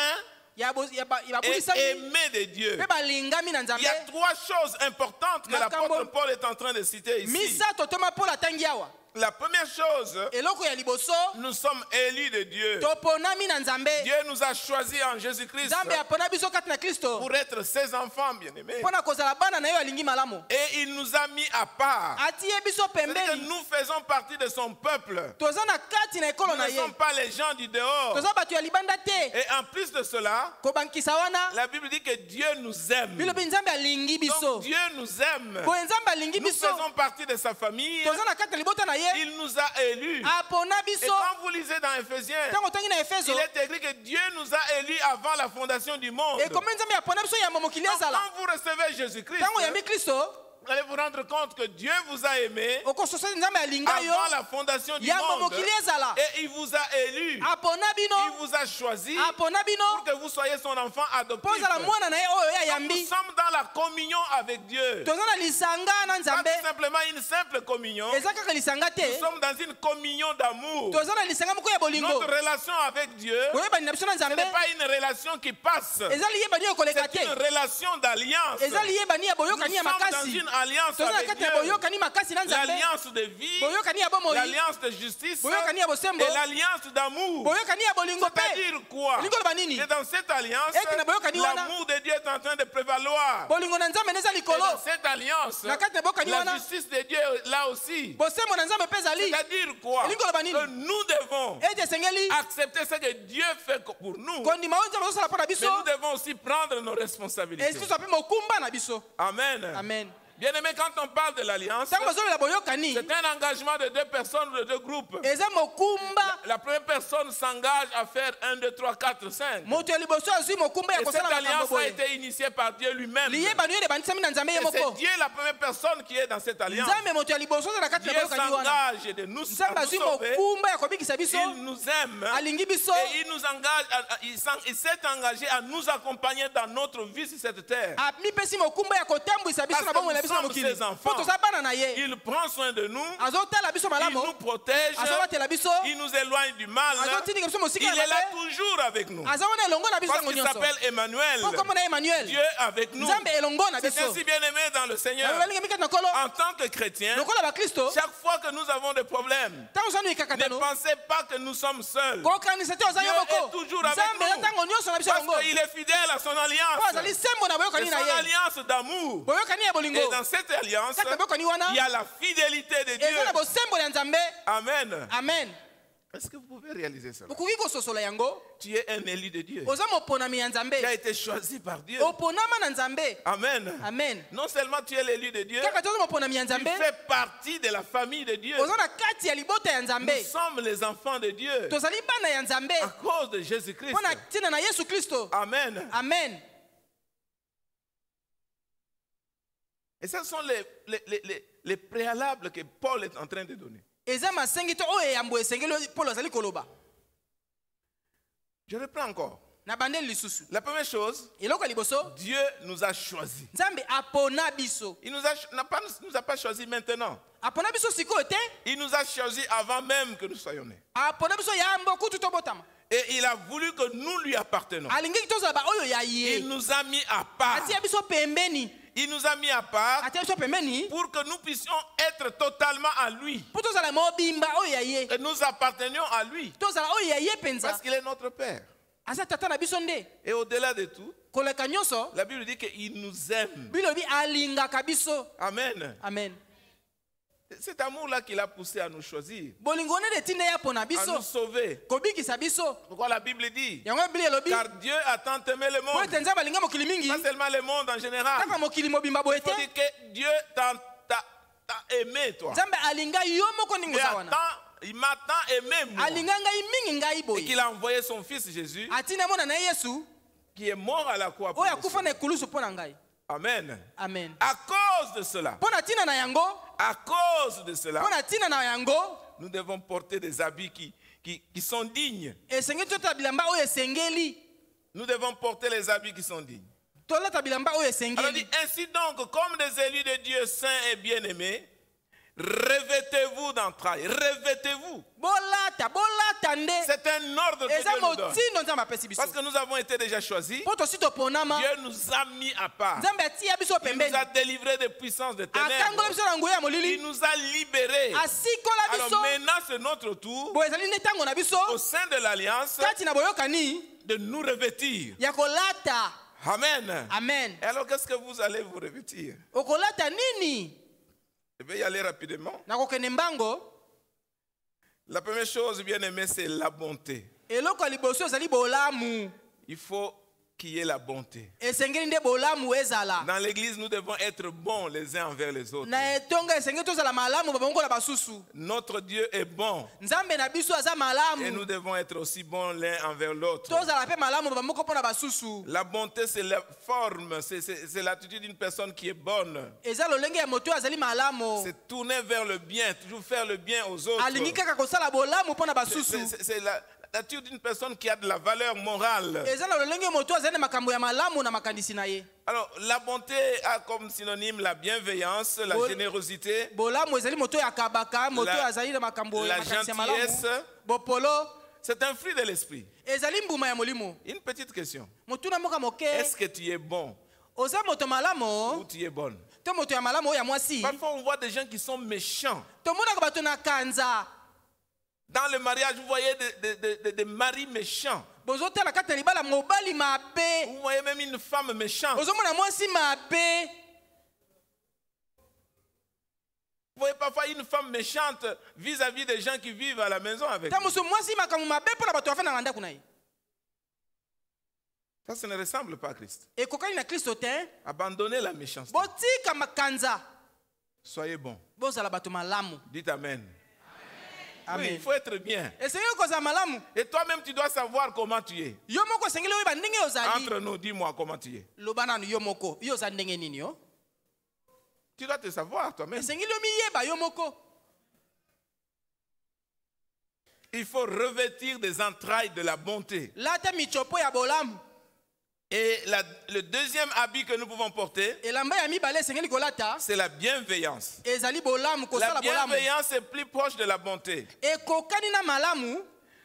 Speaker 2: ya
Speaker 1: et
Speaker 2: babulisami
Speaker 1: aimés de Dieu.
Speaker 2: mpe balingami na
Speaker 1: Il y a
Speaker 2: nzambe.
Speaker 1: trois choses importantes que
Speaker 2: Makambo.
Speaker 1: l'apôtre Paul est en train de citer ici.
Speaker 2: misato toma mpola atangi awa.
Speaker 1: La première chose,
Speaker 2: eloko ya liboso
Speaker 1: nous sommes élus de Dieu.
Speaker 2: toponami na nzambe.
Speaker 1: Dieu nous a choisis en Jésus-Christ
Speaker 2: nzambe apona biso kati na kristo
Speaker 1: pour être ses enfants bien-aimés.
Speaker 2: mpo na kozala bana na yo alingi malamu.
Speaker 1: Et il nous a mis à part.
Speaker 2: atie biso
Speaker 1: C'est-à-dire que
Speaker 2: pembeni.
Speaker 1: nous faisons partie de son peuple.
Speaker 2: toza na kati na ekolo
Speaker 1: Nous
Speaker 2: na
Speaker 1: ne
Speaker 2: ye.
Speaker 1: sommes pas les gens du dehors.
Speaker 2: toza bato ya libanda te.
Speaker 1: Et en plus de cela,
Speaker 2: kobankisa wana
Speaker 1: la Bible dit que Dieu nous aime.
Speaker 2: bilobi nzambe alingi biso.
Speaker 1: Donc Dieu nous aime.
Speaker 2: boye nzambe alingi
Speaker 1: Nous
Speaker 2: biso.
Speaker 1: faisons partie de sa famille.
Speaker 2: toza na kati na libota na ye.
Speaker 1: Il nous a élus.
Speaker 2: apona
Speaker 1: Et
Speaker 2: biso.
Speaker 1: quand vous lisez dans Ephésiens,
Speaker 2: ntango otangi na efeso
Speaker 1: il est écrit que Dieu nous a élus avant la fondation du monde.
Speaker 2: ekomi nzambe apona biso yamba mokili
Speaker 1: Donc,
Speaker 2: ezala.
Speaker 1: quand vous recevez Jésus-Christ,
Speaker 2: ntango oyambi kristo
Speaker 1: vous allez vous rendre compte que Dieu vous a aimé
Speaker 2: okososa nzambe alinga yo
Speaker 1: avant la fondation du
Speaker 2: yamba
Speaker 1: monde.
Speaker 2: mokili ezala.
Speaker 1: Et il vous a élus.
Speaker 2: apona
Speaker 1: Il
Speaker 2: bino
Speaker 1: vous a choisi
Speaker 2: apona bino
Speaker 1: pour que vous soyez son enfant
Speaker 2: mpo
Speaker 1: adoptif.
Speaker 2: ozala mwana na ye oyo ye
Speaker 1: Donc, nous
Speaker 2: ayambi.
Speaker 1: sommes dans la communion avec Dieu.
Speaker 2: toza na lisanga na
Speaker 1: Pas
Speaker 2: nzambe.
Speaker 1: tout simplement une simple communion.
Speaker 2: eza kaka lisanga te.
Speaker 1: Nous sommes dans une communion d'amour.
Speaker 2: toza na lisanga moko ya bolingo.
Speaker 1: Notre relation avec Dieu,
Speaker 2: boyebani na biso na
Speaker 1: ce
Speaker 2: nzambe
Speaker 1: n'est pas une relation qui passe.
Speaker 2: eza liyebani oyo koleka
Speaker 1: C'est une
Speaker 2: te.
Speaker 1: relation d'alliance.
Speaker 2: eza liyebani ya
Speaker 1: Nous
Speaker 2: boyokani ya
Speaker 1: sommes dans
Speaker 2: makasi.
Speaker 1: une alliance
Speaker 2: toza na
Speaker 1: avec
Speaker 2: kati ya
Speaker 1: Dieu.
Speaker 2: boyokani makasi na nzambe.
Speaker 1: L'alliance de vie,
Speaker 2: boyokani ya bomoi.
Speaker 1: l'alliance de justice
Speaker 2: boyokani ya bosembo.
Speaker 1: et l'alliance d'amour.
Speaker 2: boyokani ya bolingo pe.
Speaker 1: C'est-à-dire quoi?
Speaker 2: olingi oloba nini?
Speaker 1: Que dans cette alliance,
Speaker 2: Eti na boyokani wana.
Speaker 1: l'amour de Dieu est en train de prévaloir.
Speaker 2: bolingo na nzambe neza
Speaker 1: Et
Speaker 2: likolo.
Speaker 1: dans cette alliance,
Speaker 2: na kati na boyokani
Speaker 1: la
Speaker 2: wana.
Speaker 1: justice de Dieu est là aussi.
Speaker 2: bosembo na nzambe mpe ezali.
Speaker 1: C'est-à-dire quoi?
Speaker 2: Elingi oloba nini?
Speaker 1: Que nous devons
Speaker 2: ete esengeli
Speaker 1: accepter ce que Dieu fait pour nous.
Speaker 2: kondima oyo nzambe azosala mpo na
Speaker 1: Mais
Speaker 2: biso.
Speaker 1: nous devons aussi prendre nos responsabilités.
Speaker 2: esi tozwa mpe mokumba na biso.
Speaker 1: Amen.
Speaker 2: amen.
Speaker 1: Bien-aimé, quand on parle de l'alliance,
Speaker 2: ntango bazobela boyokani
Speaker 1: c'est un engagement de deux personnes ou de deux groupes.
Speaker 2: eza mokumba.
Speaker 1: La première personne s'engage à faire 1, 2, 3, 4, 5.
Speaker 2: moto ya liboso azwi mokumba ya
Speaker 1: Et cette
Speaker 2: kosala makambo
Speaker 1: alliance a
Speaker 2: boye.
Speaker 1: été initiée par Dieu lui-même. Et
Speaker 2: liyebani oyo ebandisami na nzambe ye
Speaker 1: c'est
Speaker 2: moko.
Speaker 1: Dieu la première personne qui est dans cette alliance.
Speaker 2: nzambe moto ya liboso aza na kati
Speaker 1: Dieu
Speaker 2: na boyokani wana.
Speaker 1: s'engage de nous
Speaker 2: nzambe
Speaker 1: à nous
Speaker 2: azwi
Speaker 1: sauver.
Speaker 2: mokumba ya kobikisa biso.
Speaker 1: Il nous aime.
Speaker 2: alingi biso.
Speaker 1: Et il nous engage, il s'est engagé à nous accompagner dans notre vie sur cette terre.
Speaker 2: amipesi mokumba ya kotambwisa biso na
Speaker 1: Parce que
Speaker 2: bomoi na biso na
Speaker 1: nous
Speaker 2: mokili.
Speaker 1: sommes ses enfants.
Speaker 2: mpo toza bana na ye.
Speaker 1: Il prend soin de nous.
Speaker 2: azotala biso
Speaker 1: Il
Speaker 2: malamu.
Speaker 1: nous protège.
Speaker 2: azobatela biso.
Speaker 1: Il nous éloigne du mal.
Speaker 2: azotindika biso mosika
Speaker 1: Il
Speaker 2: ya
Speaker 1: est là
Speaker 2: mabe.
Speaker 1: toujours avec nous.
Speaker 2: aza wana elongo na biso
Speaker 1: Parce
Speaker 2: yango
Speaker 1: qu'il
Speaker 2: nyonso.
Speaker 1: s'appelle Emmanuel.
Speaker 2: mpo kombo na emmanuel.
Speaker 1: Dieu avec nous.
Speaker 2: nzambe elongo na
Speaker 1: C'est
Speaker 2: biso.
Speaker 1: ainsi bien aimé dans le Seigneur.
Speaker 2: balingi mikati na kolo.
Speaker 1: En tant que chrétien,
Speaker 2: lokola bakristo.
Speaker 1: chaque fois que nous avons des problèmes,
Speaker 2: ntango ozwa
Speaker 1: ne
Speaker 2: mikakatano.
Speaker 1: pensez pas que nous sommes seuls.
Speaker 2: kokanisa te oza yo
Speaker 1: Dieu est
Speaker 2: moko.
Speaker 1: toujours avec
Speaker 2: nzambe eza
Speaker 1: nous.
Speaker 2: ntango nyonso na biso yango.
Speaker 1: Parce qu'il est fidèle à son
Speaker 2: mpo
Speaker 1: alliance.
Speaker 2: azali sembo na
Speaker 1: C'est
Speaker 2: boyokani na
Speaker 1: son
Speaker 2: ye.
Speaker 1: alliance d'amour.
Speaker 2: boyokani ya bolingo.
Speaker 1: Et dans cette alliance,
Speaker 2: kati na boyokani wana.
Speaker 1: il y a la fidélité de
Speaker 2: eza na
Speaker 1: Dieu.
Speaker 2: bosembo ya nzambe.
Speaker 1: Amen.
Speaker 2: amen.
Speaker 1: Est-ce que vous pouvez réaliser cela?
Speaker 2: okoki kososola yango.
Speaker 1: Tu es un élu de Dieu.
Speaker 2: oza moponami ya nzambe.
Speaker 1: Tu as été choisi par Dieu.
Speaker 2: oponama na nzambe.
Speaker 1: Amen.
Speaker 2: amen.
Speaker 1: Non seulement tu es l'élu de Dieu,
Speaker 2: kaka toza moponami ya
Speaker 1: tu
Speaker 2: nzambe.
Speaker 1: fais partie de la famille de Dieu.
Speaker 2: oza na kati ya libota ya nzambe.
Speaker 1: Nous sommes les enfants de Dieu
Speaker 2: tozali bana ya nzambe.
Speaker 1: à cause de Jésus-Christ.
Speaker 2: mpo na ntina na yesu kristo.
Speaker 1: Amen.
Speaker 2: amen.
Speaker 1: Et ce sont les préalables que Paul est en train de donner.
Speaker 2: eza masengi to oyo eyambo esengeli polo azali koloba.
Speaker 1: Je reprends encore.
Speaker 2: na bandeli lisusu.
Speaker 1: La première chose,
Speaker 2: eloko ya liboso.
Speaker 1: Dieu nous a choisis.
Speaker 2: nzambe apona biso.
Speaker 1: Il nous a pas choisis maintenant.
Speaker 2: apona biso sikoyo te.
Speaker 1: Il nous a choisis avant même que nous soyons nés.
Speaker 2: apona biso yambo kutu tobotama.
Speaker 1: Et il a voulu que nous lui appartenons.
Speaker 2: alingi tozala ba oyo ya
Speaker 1: Il
Speaker 2: ye.
Speaker 1: nous a mis à part.
Speaker 2: atia biso pembeni.
Speaker 1: Il nous a mis à part
Speaker 2: atia biso pembeni.
Speaker 1: pour que nous puissions être totalement à lui.
Speaker 2: mpo tozala mobimba oyo ya ye.
Speaker 1: Que nous appartenions à lui.
Speaker 2: tozala oyo ya ye penza.
Speaker 1: Parce qu'il est notre Père.
Speaker 2: aza tata na biso nde.
Speaker 1: Et au-delà de tout,
Speaker 2: koleka nyonso.
Speaker 1: la Bible dit qu'il nous aime.
Speaker 2: bilobi alingaka biso.
Speaker 1: Amen.
Speaker 2: amen.
Speaker 1: cet amour-là qui l'a poussé à nous choisir,
Speaker 2: bolingo ne de tinda ya pona
Speaker 1: à nous
Speaker 2: biso
Speaker 1: sauver.
Speaker 2: kobikisa biso
Speaker 1: Pourquoi la Bible dit?
Speaker 2: yango Biblia elobi
Speaker 1: Car Dieu a tant aimé le
Speaker 2: po
Speaker 1: monde,
Speaker 2: ete nzambe alinga mokili mingi
Speaker 1: pas seulement le monde en général.
Speaker 2: kaka mokili mobimba boye
Speaker 1: Il faut
Speaker 2: te
Speaker 1: dire que Dieu t'a aimé, toi.
Speaker 2: nzambe alinga yo moko ndenge oza wana
Speaker 1: Il m'a tant aimé, moi.
Speaker 2: alinga ngai mingi ngai
Speaker 1: Et
Speaker 2: boye
Speaker 1: qu'il a envoyé son fils Jésus,
Speaker 2: atina mwana na ye yesu
Speaker 1: qui est mort à la croix. pour
Speaker 2: oyo
Speaker 1: nous
Speaker 2: akufa
Speaker 1: sauver.
Speaker 2: na ekulusu mpo na ngai
Speaker 1: Amen.
Speaker 2: amen
Speaker 1: À cause de cela,
Speaker 2: mpo na ntina na yango
Speaker 1: à cause de cela,
Speaker 2: mpo na ntina na yango
Speaker 1: nous devons porter des habits qui sont dignes.
Speaker 2: esengeli tolata bilamba oyo esengeli
Speaker 1: Nous devons porter les habits qui sont dignes.
Speaker 2: tolata bilamba oyo
Speaker 1: Alors,
Speaker 2: esengeli
Speaker 1: dit, ainsi donc, comme des élus de Dieu saints et bien-aimés, revêtez-vous d'entrailles. Revêtez-vous.
Speaker 2: bolata nde
Speaker 1: C'est un ordre que
Speaker 2: eza
Speaker 1: Dieu nous donne.
Speaker 2: motindo nzambe apesi biso
Speaker 1: Parce que nous avons été déjà choisis.
Speaker 2: mpo tosi toponama
Speaker 1: Dieu nous a mis à part.
Speaker 2: nzambe atia biso
Speaker 1: Il nous
Speaker 2: pembeni
Speaker 1: a délivrés des puissances de
Speaker 2: akangola
Speaker 1: ténèbres.
Speaker 2: biso na nguya ya
Speaker 1: Il
Speaker 2: molili
Speaker 1: nous a libérés.
Speaker 2: asikola
Speaker 1: Alors
Speaker 2: biso
Speaker 1: maintenant, c'est notre tour,
Speaker 2: boye ezali nde ntango na biso
Speaker 1: au sein de l'Alliance,
Speaker 2: kati na boyokani
Speaker 1: de nous revêtir.
Speaker 2: ya kolata
Speaker 1: Amen.
Speaker 2: amen
Speaker 1: Et alors, qu'est-ce que vous allez vous revêtir?
Speaker 2: okolata nini
Speaker 1: Je vais y aller rapidement.
Speaker 2: na kokende mbango
Speaker 1: La première chose, bien aimé, c'est la bonté.
Speaker 2: eloko ya liboso ezali bolamu
Speaker 1: Il faut qu'il y ait la bonté.
Speaker 2: esengeli nde bolamu ezala
Speaker 1: Dans l'église, nous devons être bons les uns envers les autres.
Speaker 2: na etonga esengeli tozala malamu babongola basusu
Speaker 1: Notre Dieu est bon
Speaker 2: nzambe na biso aza
Speaker 1: et
Speaker 2: malamu
Speaker 1: nous devons être aussi bons l'un envers l'autre.
Speaker 2: tozala mpe malamu bamoko mpo na basusu
Speaker 1: La bonté, c'est la forme, c'est l'attitude d'une personne qui est bonne.
Speaker 2: eza lolenge ya moto oyo azali malamu
Speaker 1: C'est tourner vers le bien, toujours faire le bien aux autres.
Speaker 2: alingi kaka kosala bolamu mpo na basusu
Speaker 1: C'est l'attitude d'une personne qui a de la valeur morale.
Speaker 2: eza na lolenge ya moto oyo azali na makambo ya malamu na makanisi na ye
Speaker 1: Alors, la bonté a comme synonyme la bienveillance, la générosité,
Speaker 2: bolamu ezali moto oyo akabaka moto oyo azali na makambo ya
Speaker 1: la
Speaker 2: makanisi ya malamu
Speaker 1: gentillesse.
Speaker 2: bopolo
Speaker 1: C'est un fruit de l'esprit.
Speaker 2: ezali mbuma ya molimo
Speaker 1: Une petite question.
Speaker 2: motuna moka moke
Speaker 1: Est-ce que tu es bon
Speaker 2: oza moto
Speaker 1: ou
Speaker 2: malamu
Speaker 1: tu es bonne?
Speaker 2: to moto ya malamu oyo ya mwasi
Speaker 1: Parfois, on voit des gens qui sont méchants.
Speaker 2: tomonaka bato na kanza
Speaker 1: Dans le mariage, vous voyez des maris méchants.
Speaker 2: bozotala kati na libala mobali mabe
Speaker 1: Vous voyez même une femme méchante. Vous
Speaker 2: ozomona mwasi mabe
Speaker 1: voyez parfois une femme méchante vis-à-vis des gens qui vivent à la maison avec
Speaker 2: ta
Speaker 1: elle.
Speaker 2: mosu mwasi makambo mabe mpo na bato bafandaka ndako na ye
Speaker 1: Ça ne ressemble pas à Christ.
Speaker 2: ekokani na kristo te
Speaker 1: Abandonnez la méchanceté.
Speaker 2: botika makanza
Speaker 1: Soyez bons.
Speaker 2: bozala bato malamu
Speaker 1: Dites Amen. Oui,
Speaker 2: amen
Speaker 1: il faut être bien.
Speaker 2: esengeli kozala malamu
Speaker 1: Et toi-même, tu dois savoir comment tu es.
Speaker 2: yo moko esengeli oyeba ndenge ozali
Speaker 1: Entre nous, dis-moi comment tu es.
Speaker 2: loba nanu yo moko yo oza ndenge nini yo
Speaker 1: Tu dois te savoir toi-même.
Speaker 2: esengeli yo miyeba yo moko
Speaker 1: Il faut revêtir des entrailles de la bonté.
Speaker 2: lata michopo ya bolamu
Speaker 1: Et le deuxième habit que nous pouvons porter,
Speaker 2: elamba ya mibale esengeli kolata
Speaker 1: c'est la bienveillance.
Speaker 2: ezali bolamu
Speaker 1: La
Speaker 2: kosala bolamu
Speaker 1: bienveillance est plus proche de la bonté.
Speaker 2: ekokani na malamu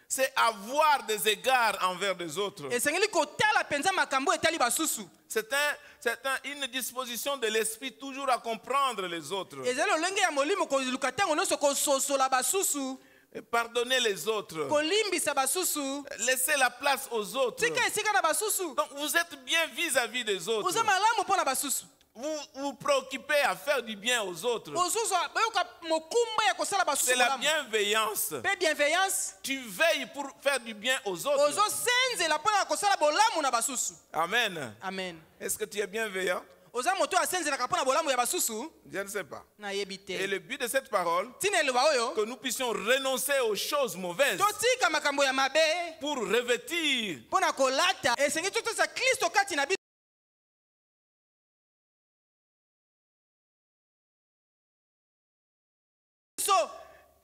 Speaker 1: C'est avoir des égards envers les autres.
Speaker 2: esengeli kotala mpenza makambo etali basusu
Speaker 1: C'est une disposition de l'esprit toujours à comprendre les autres.
Speaker 2: ezali lolenge ya molimo koluka ntango nyonso kososola basusu
Speaker 1: Et pardonner les autres.
Speaker 2: kolimbisa basusu
Speaker 1: Laisser la place aux autres.
Speaker 2: tika esika na basusu
Speaker 1: Donc vous êtes bien vis-à-vis des autres.
Speaker 2: oza malamu mpo na basusu
Speaker 1: Vous vous préoccupez à faire du bien aux autres.
Speaker 2: mosusu bayoka mokumba ya kosala basusu
Speaker 1: C'est la
Speaker 2: malamu
Speaker 1: bienveillance.
Speaker 2: mpe bienveillance
Speaker 1: Tu veilles pour faire du bien aux autres.
Speaker 2: ozosenzela mpo na kosala bolamu na basusu
Speaker 1: Amen.
Speaker 2: amen
Speaker 1: Est-ce que tu es bienveillant?
Speaker 2: oza moto asenzelaka mpo na bolamu ya basusu
Speaker 1: Je ne sais pas.
Speaker 2: nayebi
Speaker 1: Et
Speaker 2: te
Speaker 1: le but de cette parole,
Speaker 2: ntina eloba oyo
Speaker 1: que nous puissions renoncer aux choses mauvaises
Speaker 2: totika makambo ya mabe
Speaker 1: pour revêtir
Speaker 2: mpo na kolata esengi totosa kristo kati na biso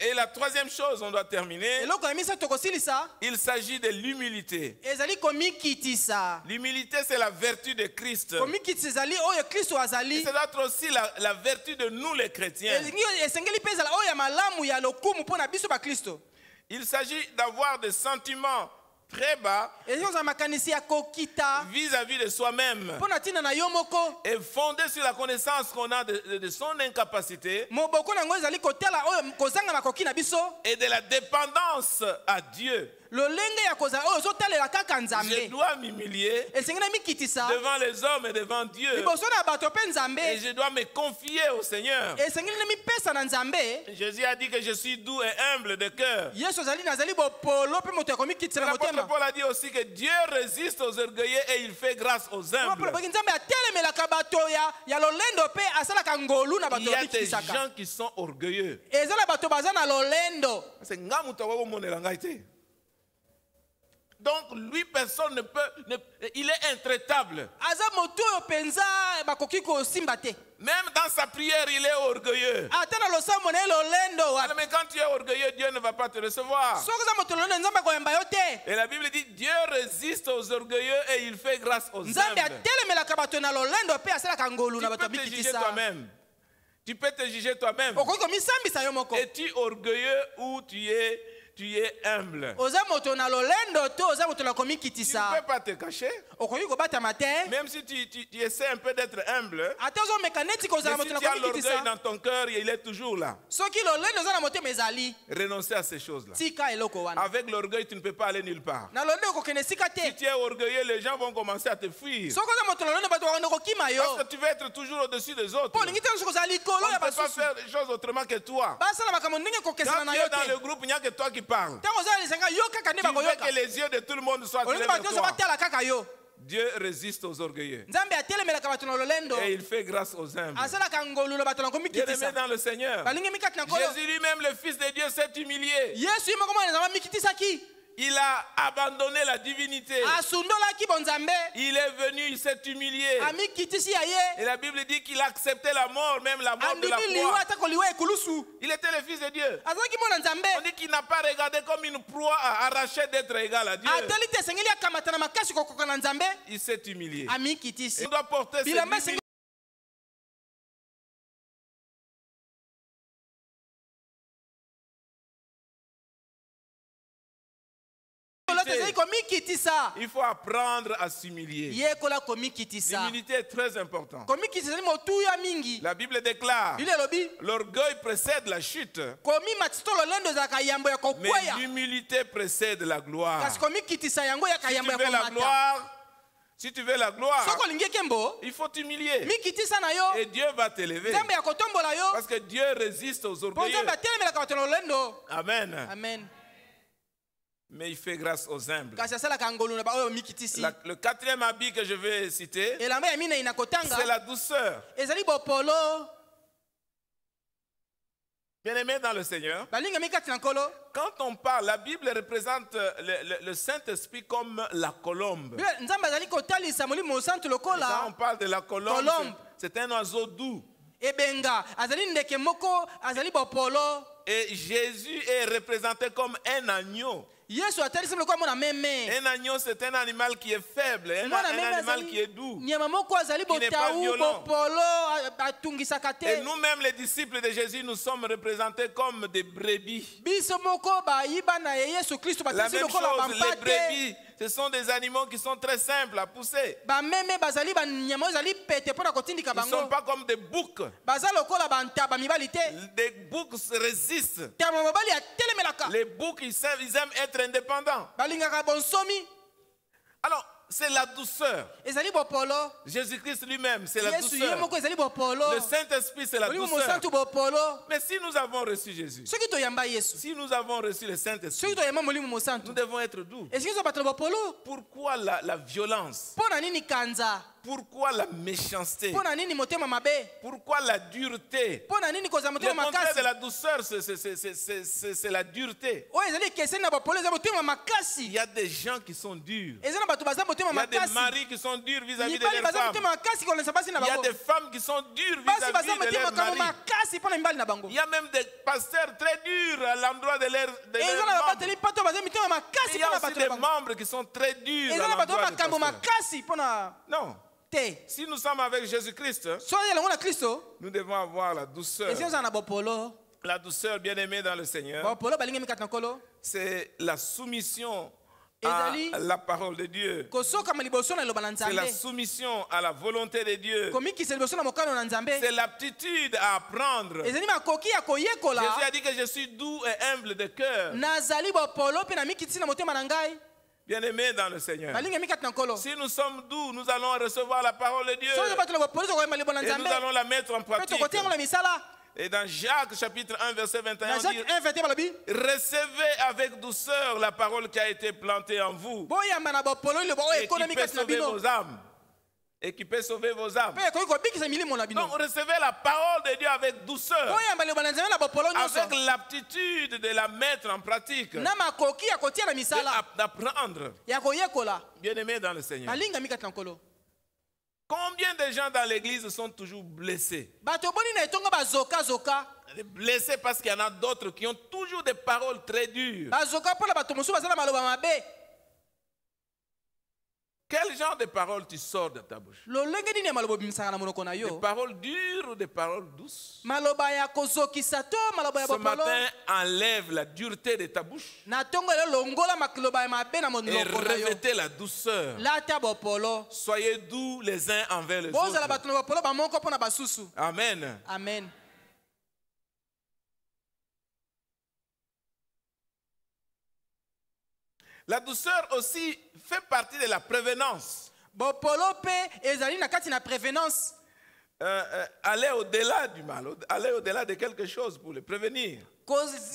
Speaker 1: Et la troisième chose, on doit terminer,
Speaker 2: eloko ya misato tokosilisa
Speaker 1: il s'agit de l'humilité.
Speaker 2: ezali komikitisa
Speaker 1: L'humilité, c'est la vertu de Christ.
Speaker 2: komikitisa ezali oyo kristo azali
Speaker 1: C'est d'être aussi la vertu de nous les chrétiens.
Speaker 2: esengeli mpe ezala oyo ya malamu ya lokumu mpo na biso bakristo
Speaker 1: Il s'agit d'avoir des sentiments très bas
Speaker 2: ezali kozala makanisi ya kokita
Speaker 1: vis-à-vis de soi-même
Speaker 2: mpo na ntina na yo moko
Speaker 1: et fondé sur la connaissance qu'on a de son incapacité
Speaker 2: moboko na yango ezali kotala oyo kozanga makoki na biso
Speaker 1: et de la dépendance à Dieu.
Speaker 2: lolenge ya kozala oyo ozotalela kaka kaka
Speaker 1: Je
Speaker 2: nzambe
Speaker 1: dois m'humilier
Speaker 2: esengi na mikitisa
Speaker 1: devant les hommes et devant Dieu.
Speaker 2: liboso na bato mpe
Speaker 1: Et
Speaker 2: nzambe
Speaker 1: je dois me confier au Seigneur.
Speaker 2: esengeli na mipesa na nzambe.
Speaker 1: Jésus a dit que je suis doux et humble de cœur.
Speaker 2: Yesu nazali bopolo mpe moto ya komikitisa na
Speaker 1: L'apôtre
Speaker 2: motema.
Speaker 1: Paul a dit aussi que Dieu résiste aux orgueilleux et il fait grâce aux humbles.
Speaker 2: Apolo baki nzambe atelemelaka bato ya lolendo mpe asalaka ngolu na
Speaker 1: Il
Speaker 2: bato
Speaker 1: y a des
Speaker 2: bakitisaka.
Speaker 1: gens qui sont orgueilleux.
Speaker 2: Eza na bato baza na lolendo.
Speaker 1: C'est nga mutu akomonela ngai te. Donc lui personne ne peut, il est intraitable.
Speaker 2: Aza moto oyo penza bakoki kosimba te.
Speaker 1: Même dans sa prière, il est orgueilleux.
Speaker 2: Ata na losambo na ye lolendo.
Speaker 1: Alors, mais quand tu es orgueilleux, Dieu ne va pas te recevoir.
Speaker 2: Soki oza moto lolendo nzambe akoyamba yo te.
Speaker 1: Et la Bible dit, Dieu résiste aux orgueilleux et il fait grâce aux
Speaker 2: Nzambe
Speaker 1: humbles.
Speaker 2: atelemelaka bato na lolendo mpe asalaka ngolu
Speaker 1: Tu
Speaker 2: na bato
Speaker 1: peux te juger
Speaker 2: bakitisa.
Speaker 1: toi-même. Tu peux te juger toi-même.
Speaker 2: Okoki komisambisa yo moko.
Speaker 1: Es-tu orgueilleux ou tu es humble?
Speaker 2: Oza moto na lolendo to oza moto na
Speaker 1: Tu ne
Speaker 2: komikitisa.
Speaker 1: peux pas te cacher.
Speaker 2: Okoki kobatama te.
Speaker 1: Même si tu essaies un peu d'être humble,
Speaker 2: Ata ozomeka neti kozala
Speaker 1: mais si
Speaker 2: moto na
Speaker 1: tu as l'orgueil
Speaker 2: komikitisa.
Speaker 1: dans ton cœur, il est toujours là.
Speaker 2: Soki lolendo oza na motema ezali.
Speaker 1: Renoncer à ces choses-là.
Speaker 2: Tika eloko wana.
Speaker 1: Avec l'orgueil, tu ne peux pas aller nulle part.
Speaker 2: Na lolendo okokende esika
Speaker 1: Si
Speaker 2: te.
Speaker 1: tu es orgueilleux, les gens vont commencer à te fuir.
Speaker 2: Soki oza moto na lolendo bato bakende kokima yo.
Speaker 1: Parce que tu veux être toujours au-dessus des autres.
Speaker 2: Po olingi te soki kozala likolo
Speaker 1: On ne
Speaker 2: ya
Speaker 1: peut pas
Speaker 2: basusu.
Speaker 1: faire les choses autrement que toi.
Speaker 2: Basala makambo ndenge kokesana
Speaker 1: Quand
Speaker 2: na
Speaker 1: tu
Speaker 2: yo
Speaker 1: es dans le
Speaker 2: te.
Speaker 1: groupe, il n'y a que toi qui parles.
Speaker 2: Ntango oza lisanga yo kaka nde
Speaker 1: Tu veux
Speaker 2: bakoyoka.
Speaker 1: que les yeux de tout le monde soient
Speaker 2: Olingi
Speaker 1: clés
Speaker 2: bato
Speaker 1: vers
Speaker 2: nyonso
Speaker 1: toi.
Speaker 2: batala kaka yo.
Speaker 1: Dieu résiste aux orgueilleux.
Speaker 2: Nzambe atelemelaka bato na lolendo.
Speaker 1: Et il fait grâce aux humbles.
Speaker 2: Asalaka ngolu na bato na
Speaker 1: Bien-aimé
Speaker 2: komikitisa.
Speaker 1: dans le Seigneur.
Speaker 2: Balingi mikati na nkolo.
Speaker 1: Jésus lui-même, le Fils de Dieu, s'est humilié.
Speaker 2: Yesu ye moko mwana nzambe amikitisaki.
Speaker 1: Il a abandonné la divinité.
Speaker 2: Asundolaki bonzambe.
Speaker 1: Il est venu, il s'est humilié.
Speaker 2: Amikitisi ya ye.
Speaker 1: Et la Bible dit qu'il a accepté la mort, même la mort de la
Speaker 2: Andimi liwa
Speaker 1: croix.
Speaker 2: ata koliwa ekulusu.
Speaker 1: Il était le Fils de Dieu.
Speaker 2: Azalaki mwana nzambe.
Speaker 1: On dit qu'il n'a pas regardé comme une proie à arracher d'être égal à Dieu.
Speaker 2: Atali te esengeli akamata na makasi kokoka na nzambe.
Speaker 1: Il s'est humilié.
Speaker 2: Amikitisi.
Speaker 1: Il doit porter cette
Speaker 2: Bilamba
Speaker 1: humilité.
Speaker 2: ezali komikitisa.
Speaker 1: Il faut apprendre à s'humilier.
Speaker 2: Yekola komikitisa.
Speaker 1: L'humilité est très importante.
Speaker 2: Komikitisa ezali motuya mingi.
Speaker 1: La Bible déclare,
Speaker 2: Bile lobi.
Speaker 1: l'orgueil précède la chute,
Speaker 2: Komimatisa to lolendo ezalaka yambo ya
Speaker 1: mais
Speaker 2: kokweya.
Speaker 1: l'humilité précède la gloire.
Speaker 2: Kasi komikitisa yango yaka
Speaker 1: Si tu
Speaker 2: yambo ya
Speaker 1: veux la
Speaker 2: komata.
Speaker 1: gloire, si tu veux la gloire,
Speaker 2: Soko olingi ekembo.
Speaker 1: il faut t'humilier.
Speaker 2: Mikitisa na yo.
Speaker 1: Et Dieu va t'élever.
Speaker 2: Nzambe ya kotombola yo.
Speaker 1: Parce que Dieu résiste aux
Speaker 2: Po
Speaker 1: orgueilleux.
Speaker 2: nzambe atelemelaka bato na lolendo.
Speaker 1: Amen.
Speaker 2: Amen.
Speaker 1: Mais il fait grâce aux humbles.
Speaker 2: Kasi asalaka ngolu na baoyo mikitisi.
Speaker 1: Le quatrième habit que je vais citer,
Speaker 2: Elamba ya mina inakotanga.
Speaker 1: c'est la douceur.
Speaker 2: Ezali bopolo.
Speaker 1: Bien-aimé dans le Seigneur,
Speaker 2: Balinga mikati na nkolo.
Speaker 1: quand on parle, la Bible représente le Saint-Esprit comme la colombe.
Speaker 2: Bile nzambe azali kotalisa molimo mosantu
Speaker 1: Quand
Speaker 2: lokola.
Speaker 1: on parle de la colombe,
Speaker 2: Colombe.
Speaker 1: c'est un oiseau doux.
Speaker 2: Ebenga azali ndeke moko azali bopolo.
Speaker 1: Et Jésus est représenté comme un agneau.
Speaker 2: Yesu atalisa lokola mona meme.
Speaker 1: Un agneau, c'est un animal qui est faible, un animal qui est doux.
Speaker 2: Nyama moko azali
Speaker 1: Qui n'est pas
Speaker 2: botaou
Speaker 1: violent.
Speaker 2: bopolo atungisaka
Speaker 1: Et
Speaker 2: te.
Speaker 1: nous-mêmes, les disciples de Jésus, nous sommes représentés comme des brebis.
Speaker 2: Biso moko bayiba na Yesu Kristo
Speaker 1: La
Speaker 2: batalisi
Speaker 1: même
Speaker 2: lokola
Speaker 1: chose, les
Speaker 2: bampate.
Speaker 1: brebis, ce sont des animaux qui sont très simples à pousser.
Speaker 2: Bameme bazali banyama oyo ezali pete mpona kotindika
Speaker 1: Ils ne sont
Speaker 2: bango.
Speaker 1: pas comme des boucs.
Speaker 2: Baza lokola bantaba mibali te.
Speaker 1: Des boucs résistent.
Speaker 2: Ntaba mobali atelemelaka.
Speaker 1: Les boucs, ils aiment être indépendants.
Speaker 2: Balingaka bonsomi.
Speaker 1: Alors, c'est la douceur.
Speaker 2: Ezali bopolo.
Speaker 1: Jésus-Christ lui-même, c'est la
Speaker 2: Yesu ye
Speaker 1: douceur.
Speaker 2: moko ezali bopolo.
Speaker 1: Le Saint-Esprit, c'est la
Speaker 2: Molimo
Speaker 1: douceur.
Speaker 2: mosantu bopolo.
Speaker 1: Mais si nous avons reçu Jésus,
Speaker 2: Soki toyamba Yesu.
Speaker 1: si nous avons reçu le Saint-Esprit,
Speaker 2: Soki toyamba molimo
Speaker 1: nous
Speaker 2: mosantu.
Speaker 1: devons être doux.
Speaker 2: Esiki zo bato bopolo.
Speaker 1: Pourquoi la violence?
Speaker 2: Mpona nini kanza?
Speaker 1: Pourquoi la méchanceté?
Speaker 2: Mpona nini motema mabe?
Speaker 1: Pourquoi la dureté?
Speaker 2: Mpona nini kozala
Speaker 1: Le
Speaker 2: motema
Speaker 1: contraire
Speaker 2: makasi?
Speaker 1: de la douceur, c'est la dureté.
Speaker 2: Oyo ezali ekeseni na bopolo eza motema
Speaker 1: Il
Speaker 2: makasi.
Speaker 1: y a des gens qui sont durs.
Speaker 2: Eza na bato baza motema
Speaker 1: Il y a des
Speaker 2: makasi.
Speaker 1: maris qui sont durs vis-à-vis de
Speaker 2: Mibali
Speaker 1: leurs
Speaker 2: baza
Speaker 1: femmes.
Speaker 2: motema makasi kolesa basi na
Speaker 1: Il y a
Speaker 2: bango.
Speaker 1: des femmes qui sont dures
Speaker 2: Basi baza
Speaker 1: vis-à-vis de
Speaker 2: motema
Speaker 1: leurs
Speaker 2: makambo
Speaker 1: maris.
Speaker 2: makasi mpona mibali na bango.
Speaker 1: Il y a même des pasteurs très durs à l'endroit de leurs
Speaker 2: Eza na
Speaker 1: membres.
Speaker 2: babateli pato baza mitema makasi
Speaker 1: Il y a
Speaker 2: mpona
Speaker 1: aussi
Speaker 2: bato
Speaker 1: des
Speaker 2: na bango.
Speaker 1: membres qui sont très durs
Speaker 2: Eza
Speaker 1: à
Speaker 2: na bato
Speaker 1: l'endroit
Speaker 2: makambo
Speaker 1: des pasteurs.
Speaker 2: makasi mpona
Speaker 1: Non.
Speaker 2: te.
Speaker 1: Si nous sommes avec Jésus-Christ,
Speaker 2: Soki elongo na Kristo,
Speaker 1: nous devons avoir la douceur.
Speaker 2: esi ozala na bopolo.
Speaker 1: La douceur, bien-aimée dans le Seigneur,
Speaker 2: Bopolo balingi mikati na nkolo.
Speaker 1: c'est la soumission à
Speaker 2: Ezali
Speaker 1: la parole de Dieu.
Speaker 2: kosokama liboso na eloba na
Speaker 1: C'est la
Speaker 2: Nzambe.
Speaker 1: soumission à la volonté de Dieu.
Speaker 2: Komikisa liboso na mokano na Nzambe.
Speaker 1: C'est l'aptitude à apprendre.
Speaker 2: Ezali makoki ya koyekola.
Speaker 1: Jésus a dit que je suis doux et humble de cœur.
Speaker 2: Nazali bopolo pe na mikitisi na motema na ngai.
Speaker 1: Bien-aimés dans le Seigneur.
Speaker 2: balingi mikati na nkolo
Speaker 1: Si nous sommes doux, nous allons recevoir la parole de Dieu.
Speaker 2: soki bato na bopolo tokoyemba libo na
Speaker 1: Et nous
Speaker 2: nzambe
Speaker 1: allons la mettre en
Speaker 2: mpe
Speaker 1: pratique.
Speaker 2: tokotiangola misala
Speaker 1: Et dans Jacques chapitre 1 verset 21,
Speaker 2: na
Speaker 1: on
Speaker 2: jacques
Speaker 1: dit,
Speaker 2: 1 21 balobi
Speaker 1: recevez avec douceur la parole qui a été plantée en vous
Speaker 2: boyamba na bopolo liloba oyo
Speaker 1: et
Speaker 2: ekona
Speaker 1: qui peut
Speaker 2: mikati na
Speaker 1: sauver
Speaker 2: bino
Speaker 1: vos âmes. Et qui peut sauver vos âmes.
Speaker 2: mpe ekoki kobikisa milimo na bino
Speaker 1: Donc recevez la parole de Dieu avec douceur,
Speaker 2: boyamba liloba na nzambe na bopolo nyonso
Speaker 1: avec l'aptitude de la mettre en pratique,
Speaker 2: na makoki ya kotia na misala
Speaker 1: d'apprendre.
Speaker 2: ya koyekola
Speaker 1: Bien-aimés dans le Seigneur.
Speaker 2: balinga mikati na nkolo
Speaker 1: Combien de gens dans l'église sont toujours blessés?
Speaker 2: bato boni na etonga bazokazoka
Speaker 1: Blessés parce qu'il y en a d'autres qui ont toujours des paroles très dures.
Speaker 2: bazoka mpona bato mosusu baza na maloba mabe
Speaker 1: Quel genre de paroles tu sors de ta bouche?
Speaker 2: lolenge nini ya maloba obimisaka na monoko na
Speaker 1: Des
Speaker 2: yo
Speaker 1: paroles dures ou des paroles douces?
Speaker 2: maloba ya kozokisa to maloba ya
Speaker 1: Ce
Speaker 2: bopolo
Speaker 1: matin, enlève la dureté de ta bouche
Speaker 2: na ntongo lelo longola maloba ya mabe na
Speaker 1: et
Speaker 2: monoko na yo
Speaker 1: revêtez la douceur.
Speaker 2: lata bopolo
Speaker 1: Soyez doux les uns envers les
Speaker 2: bozala
Speaker 1: autres.
Speaker 2: bato na bopolo bamoko mpo na basusu
Speaker 1: Amen.
Speaker 2: amen
Speaker 1: La douceur aussi fait partie de la prévenance.
Speaker 2: bopolo mpe ezali na kati na prévenance
Speaker 1: Aller au-delà du mal, aller au-delà de quelque chose pour le prévenir.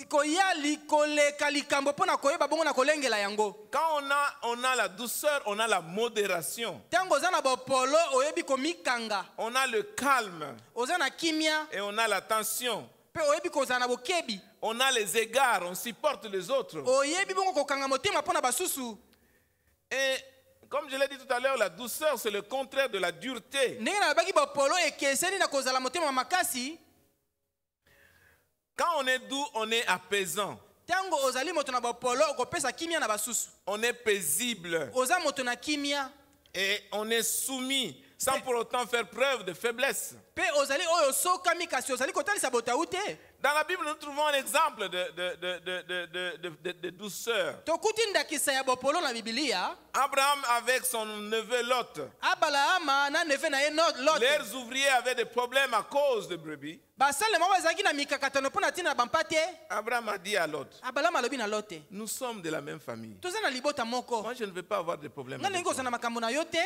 Speaker 2: koya koleka likambo mpo na koyeba bongo na kolengela yango
Speaker 1: Quand on a la douceur, on a la modération,
Speaker 2: ntango oza na bopolo oyebi komikanga
Speaker 1: on a le calme
Speaker 2: oza na kimia
Speaker 1: et on a l'attention.
Speaker 2: mpe oyebi kozala na bokebi
Speaker 1: On a les égards, on supporte les autres.
Speaker 2: oyebi bongo kokanga motema mpo na basusu
Speaker 1: Et comme je l'ai dit tout à l'heure, la douceur, c'est le contraire de la dureté.
Speaker 2: ndenge nalobaki bopolo ekeseni na kozala motema makasi
Speaker 1: Quand on est doux, on est apaisant.
Speaker 2: ntango ozali moto na bopolo okopesa kimia na basusu
Speaker 1: On est paisible
Speaker 2: oza moto na kimia
Speaker 1: et on est soumis sans pour autant faire preuve de faiblesse.
Speaker 2: mpe ozali oyo osokami kasi ozali kotalisa botau te
Speaker 1: Dans la Bible, nous trouvons un exemple de douceur.
Speaker 2: tokuti ndakisa ya bopolo na bibilia
Speaker 1: Abraham avec son neveu Lot.
Speaker 2: abalahama na neve na ye lot
Speaker 1: Leurs ouvriers avaient des problèmes à cause de brebis.
Speaker 2: basalema bazalaki na mikakatano mpo na ntina na bampa te
Speaker 1: Abraham a dit à Lot,
Speaker 2: abalahama alobi na lote
Speaker 1: nous sommes de la même famille.
Speaker 2: toza na libota moko
Speaker 1: Moi, je ne veux pas avoir de problème
Speaker 2: nga
Speaker 1: avec
Speaker 2: ndenge
Speaker 1: toi.
Speaker 2: kozala na makambo na yo te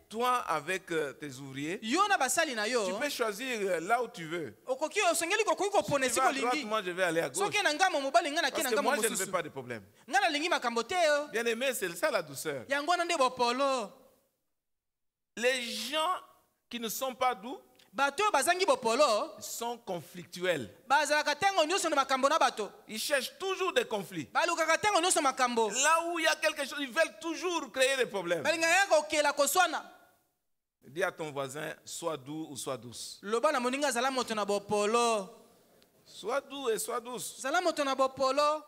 Speaker 1: Toi, avec tes ouvriers,
Speaker 2: yo na basali na
Speaker 1: tu
Speaker 2: yo
Speaker 1: peux choisir là où tu veux.
Speaker 2: okoki osengeli kokoki kopona
Speaker 1: Tu
Speaker 2: esika
Speaker 1: vas à droite,
Speaker 2: olingi
Speaker 1: moi je vais aller à gauche.
Speaker 2: soki na ngamo mobali nga na
Speaker 1: Parce
Speaker 2: ke na
Speaker 1: que
Speaker 2: ngamo
Speaker 1: moi, je ne veux
Speaker 2: mosusu
Speaker 1: pas de problème.
Speaker 2: nga nalingi makambo te yo
Speaker 1: Bien aimé, c'est ça la douceur.
Speaker 2: yango wana nde bopolo
Speaker 1: Les gens qui ne sont pas doux
Speaker 2: bato oyo bazangi bopolo
Speaker 1: sont conflictuels.
Speaker 2: bazalaka ntango nyonso na makambo na bato
Speaker 1: Ils cherchent toujours des conflits.
Speaker 2: balukaka ntango nyonso makambo
Speaker 1: Là où il y a quelque chose, ils veulent toujours créer des problèmes.
Speaker 2: balingaka kokela koswana
Speaker 1: Dis à ton voisin, sois doux ou sois douce.
Speaker 2: loba na moninga azala moto na bopolo
Speaker 1: Sois doux et sois douce.
Speaker 2: zala moto na bopolo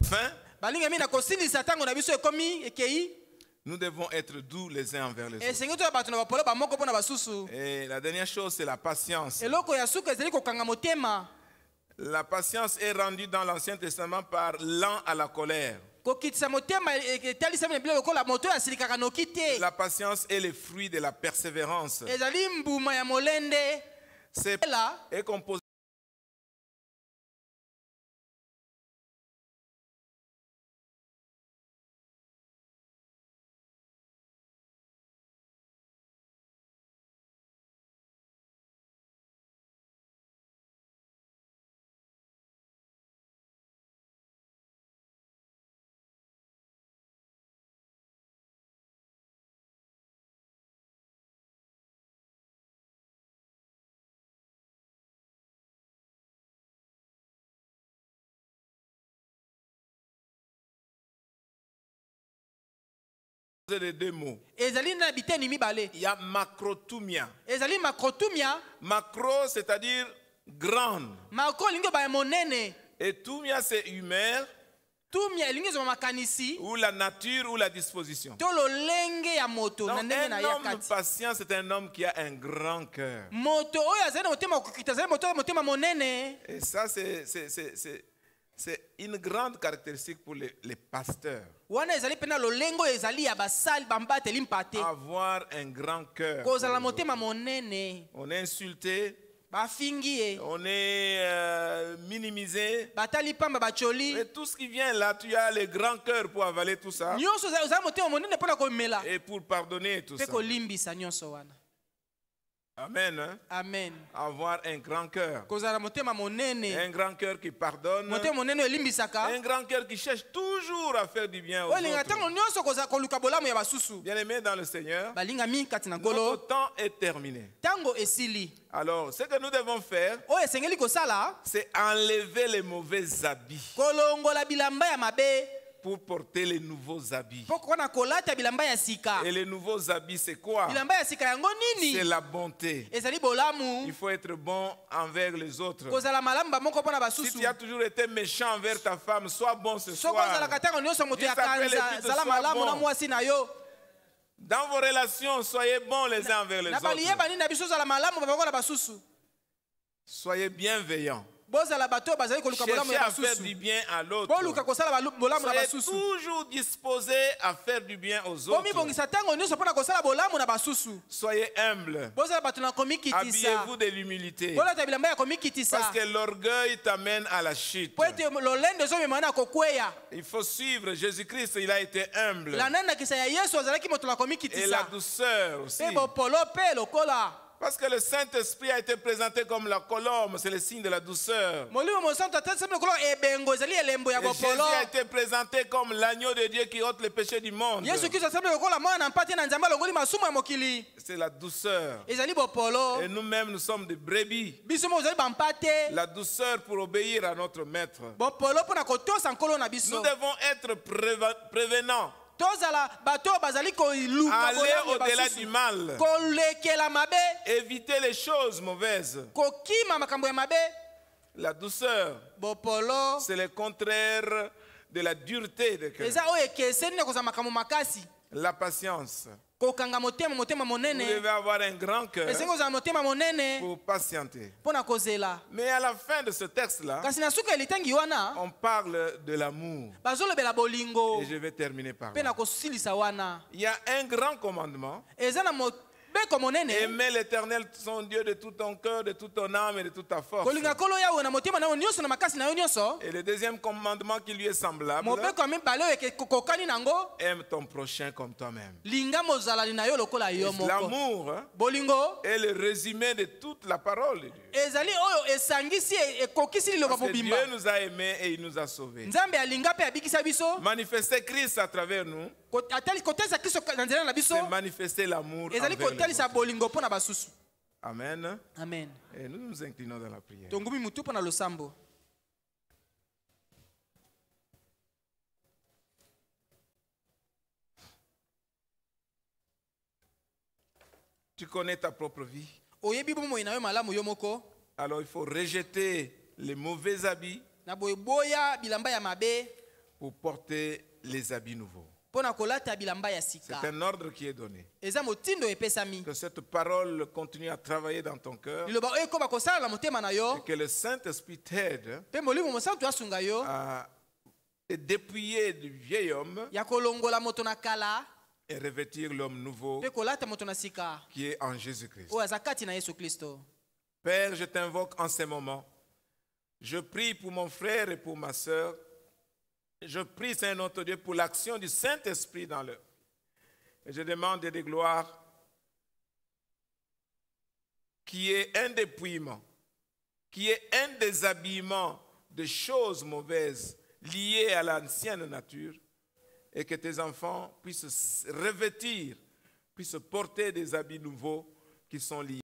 Speaker 1: Enfin,
Speaker 2: balingami na kosilisa ntango na biso ekomi ekei
Speaker 1: nous devons être doux les uns envers les autres.
Speaker 2: esengi toya bato na bopolo bamoko mpo na basusu
Speaker 1: Et la dernière chose, c'est la patience.
Speaker 2: eloko ya suka ezali kokanga motema
Speaker 1: La patience est rendue dans l'Ancien Testament par lent à la colère.
Speaker 2: kokitisa motema etalisami na biblia lokola moto oyo asilikaka noki te
Speaker 1: La patience est le fruit de la persévérance.
Speaker 2: ezali mbuma ya molende
Speaker 1: C'est est composé de deux mots.
Speaker 2: ezali na biteni mibale
Speaker 1: Il y a macrotumia.
Speaker 2: ezali makrotumia
Speaker 1: Macro, c'est-à-dire grande.
Speaker 2: makro elingi oba ya monene
Speaker 1: Et tumia, c'est humeur
Speaker 2: tumia elingi ezoma makanisi
Speaker 1: ou la nature ou la disposition.
Speaker 2: to lolenge ya moto na
Speaker 1: Donc,
Speaker 2: ndenge na
Speaker 1: un
Speaker 2: ye ya
Speaker 1: homme
Speaker 2: kati
Speaker 1: patient, c'est un homme qui a un grand cœur.
Speaker 2: moto oyo azali na motema okokita azali moto oyo motema monene
Speaker 1: Et ça, c'est une grande caractéristique pour les pasteurs.
Speaker 2: wana ezali mpena lolenge oyo ezali ya basali bambateli mpate
Speaker 1: Avoir un grand cœur.
Speaker 2: kozala na motema monene
Speaker 1: On est insulté,
Speaker 2: bafingi ye
Speaker 1: on est minimisé.
Speaker 2: batali pamba bacholi
Speaker 1: Et tout ce qui vient là, tu as le grand cœur pour avaler tout ça
Speaker 2: nyonso ozala motema monene mpona komela
Speaker 1: et pour pardonner tout
Speaker 2: mpe
Speaker 1: ça.
Speaker 2: kolimbisa nyonso wana.
Speaker 1: Amen. Hein?
Speaker 2: Amen.
Speaker 1: Avoir un grand cœur.
Speaker 2: kozala motema monene
Speaker 1: Un grand cœur qui pardonne.
Speaker 2: motema monene elimbisaka
Speaker 1: Un grand cœur qui cherche toujours à faire du bien aux
Speaker 2: olinga
Speaker 1: autres.
Speaker 2: ntango nyonso koluka bolamu ya basusu
Speaker 1: Bien-aimés dans le Seigneur,
Speaker 2: balingami kati na nkolo
Speaker 1: notre temps est terminé.
Speaker 2: ntango esili
Speaker 1: Alors, ce que nous devons faire,
Speaker 2: oyo esengeli kosala
Speaker 1: c'est enlever les mauvais habits
Speaker 2: kolongola bilamba ya mabe
Speaker 1: pour porter les nouveaux habits.
Speaker 2: mpo kona kolata bilamba ya sika.
Speaker 1: Et les nouveaux habits, c'est quoi?
Speaker 2: bilamba ya sika yango
Speaker 1: C'est
Speaker 2: nini
Speaker 1: la bonté.
Speaker 2: ezali bolamu
Speaker 1: Il faut être bon envers les autres.
Speaker 2: kozala malamu bamoko mpo na
Speaker 1: Si
Speaker 2: basusu
Speaker 1: tu as toujours été méchant envers ta femme, sois bon ce
Speaker 2: soko
Speaker 1: soir.
Speaker 2: ozalaka ntango nyonso moto ya
Speaker 1: Juste après les
Speaker 2: kanza
Speaker 1: buts,
Speaker 2: zala
Speaker 1: sois
Speaker 2: malamu
Speaker 1: bon.
Speaker 2: na mwasi na yo
Speaker 1: Dans vos relations, soyez bons les uns envers les
Speaker 2: na
Speaker 1: autres.
Speaker 2: baliyeba nini na biso ozala malamu bamoko na basusu
Speaker 1: Soyez bienveillants.
Speaker 2: bozala bato oyo bazali koluka bolamu
Speaker 1: Cherchez
Speaker 2: ya
Speaker 1: à faire
Speaker 2: basusu
Speaker 1: du bien à l'autre.
Speaker 2: boluka kosala bolamu na
Speaker 1: Soyez
Speaker 2: basusu
Speaker 1: toujours disposés à faire du bien aux autres.
Speaker 2: bomibongisa ntango nyonso mpona kosala bolamu na basusu
Speaker 1: Soyez humbles.
Speaker 2: bozala bato na komikitisa
Speaker 1: Habillez-vous de l'humilité.
Speaker 2: bolata bilamba ya
Speaker 1: Parce
Speaker 2: komikitisa
Speaker 1: que l'orgueil t'amène à la chute.
Speaker 2: po ete lolendo ezomemana na kokweya
Speaker 1: Il faut suivre Jésus-Christ, il a été humble.
Speaker 2: lanandakisa ya yesu azalaki moto na
Speaker 1: Et la
Speaker 2: komikitisa
Speaker 1: douceur aussi.
Speaker 2: mpe bopolo mpe lokola
Speaker 1: Parce que le Saint-Esprit a été présenté comme la colombe, c'est le signe de la douceur.
Speaker 2: molimo mosantu atasemi lokola ebengo ezali elembo ya
Speaker 1: Et Jésus
Speaker 2: bopolo
Speaker 1: a été présenté comme l'agneau de Dieu qui ôte les péchés du monde.
Speaker 2: yesu kristo asemi lokola mwana mpate na nzambe alongoli masumu ya mokili
Speaker 1: C'est la douceur.
Speaker 2: ezali bopolo
Speaker 1: Et nous-mêmes, nous sommes des brebis.
Speaker 2: biso mo ozali bampate
Speaker 1: La douceur pour obéir à notre maître.
Speaker 2: bopolo mpo na kotosa nkolo na
Speaker 1: Nous
Speaker 2: biso
Speaker 1: devons être prévenants.
Speaker 2: tozala bato oyo bazali koluka
Speaker 1: Aller
Speaker 2: bolamu ya
Speaker 1: au-delà
Speaker 2: basusu
Speaker 1: du mal.
Speaker 2: kolekela mabe
Speaker 1: Éviter les choses mauvaises.
Speaker 2: kokima makambo ya mabe
Speaker 1: La douceur,
Speaker 2: bopolo
Speaker 1: c'est le contraire de la dureté de cœur.
Speaker 2: eza oyo ekeseni na kozala makambo makasi
Speaker 1: La patience.
Speaker 2: kokanga motema
Speaker 1: Vous
Speaker 2: monene
Speaker 1: devez avoir un grand cœur
Speaker 2: esengi kozala motema monene
Speaker 1: pour patienter.
Speaker 2: mpo na kozela
Speaker 1: Mais à la fin de ce texte-là,
Speaker 2: kasi na suka elitangi wana
Speaker 1: on parle de l'amour.
Speaker 2: bazolobela bolingo
Speaker 1: Et je vais terminer par
Speaker 2: mpe
Speaker 1: là.
Speaker 2: na kosilisa wana
Speaker 1: Il y a un grand commandement.
Speaker 2: eza na mobeko monene
Speaker 1: Aimer l'Éternel, son Dieu, de tout ton cœur, de toute ton âme et de toute ta force.
Speaker 2: kolinga nkolo yawe na motema na yo nyonso na makasi na yo nyonso
Speaker 1: Et le deuxième commandement qui lui est semblable,
Speaker 2: mobeko ya mibale oyo kokani nango
Speaker 1: aime ton prochain comme toi-même.
Speaker 2: linga mozalani na yo lokola yo moko
Speaker 1: L'amour hein,
Speaker 2: bolingo
Speaker 1: est le résumé de toute la parole de Dieu.
Speaker 2: ezali oyo esangisi ekokisi liloba
Speaker 1: Parce que
Speaker 2: mobimba
Speaker 1: Dieu nous a aimés et il nous a sauvés.
Speaker 2: nzambe alinga mpe abikisa biso
Speaker 1: Manifester Christ à travers nous,
Speaker 2: kotalisa kristo na nzela na biso
Speaker 1: c'est manifester l'amour
Speaker 2: ezali
Speaker 1: envers les
Speaker 2: kotalisa
Speaker 1: autres.
Speaker 2: bolingo mpo na basusu.
Speaker 1: Amen.
Speaker 2: Amen.
Speaker 1: Et nous nous inclinons dans la prière.
Speaker 2: tongumi mutu mpo na losambo.
Speaker 1: Tu connais ta propre vie.
Speaker 2: oyebi bomoi na yo malamu yo moko
Speaker 1: Alors il faut rejeter les mauvais habits
Speaker 2: na boye boya bilamba ya mabe
Speaker 1: pour porter les habits nouveaux.
Speaker 2: mpo na kolata bilamba ya
Speaker 1: C'est
Speaker 2: sika.
Speaker 1: un ordre qui est donné.
Speaker 2: eza motindo epesami
Speaker 1: Que cette parole continue à travailler dans ton cœur
Speaker 2: liloba oyo ekoba kosala na motema na
Speaker 1: et
Speaker 2: yo
Speaker 1: que le Saint-Esprit t'aide
Speaker 2: mpe molimo mosantu asunga yo
Speaker 1: à te dépouiller du vieil homme
Speaker 2: ya kolongola moto na kala
Speaker 1: et revêtir l'homme nouveau
Speaker 2: mpe kolata moto na sika
Speaker 1: qui est en Jésus-Christ.
Speaker 2: oyo aza kati na yesu kristo.
Speaker 1: Père, je t'invoque en ce moment. Je prie pour mon frère et pour ma sœur. Je prie, Saint notre Dieu, pour l'action du Saint-Esprit dans leur vie. Et je demande des gloires qui est un dépouillement, qui est un déshabillement de choses mauvaises liées à l'ancienne nature et que tes enfants puissent revêtir, puissent porter des habits nouveaux qui sont liés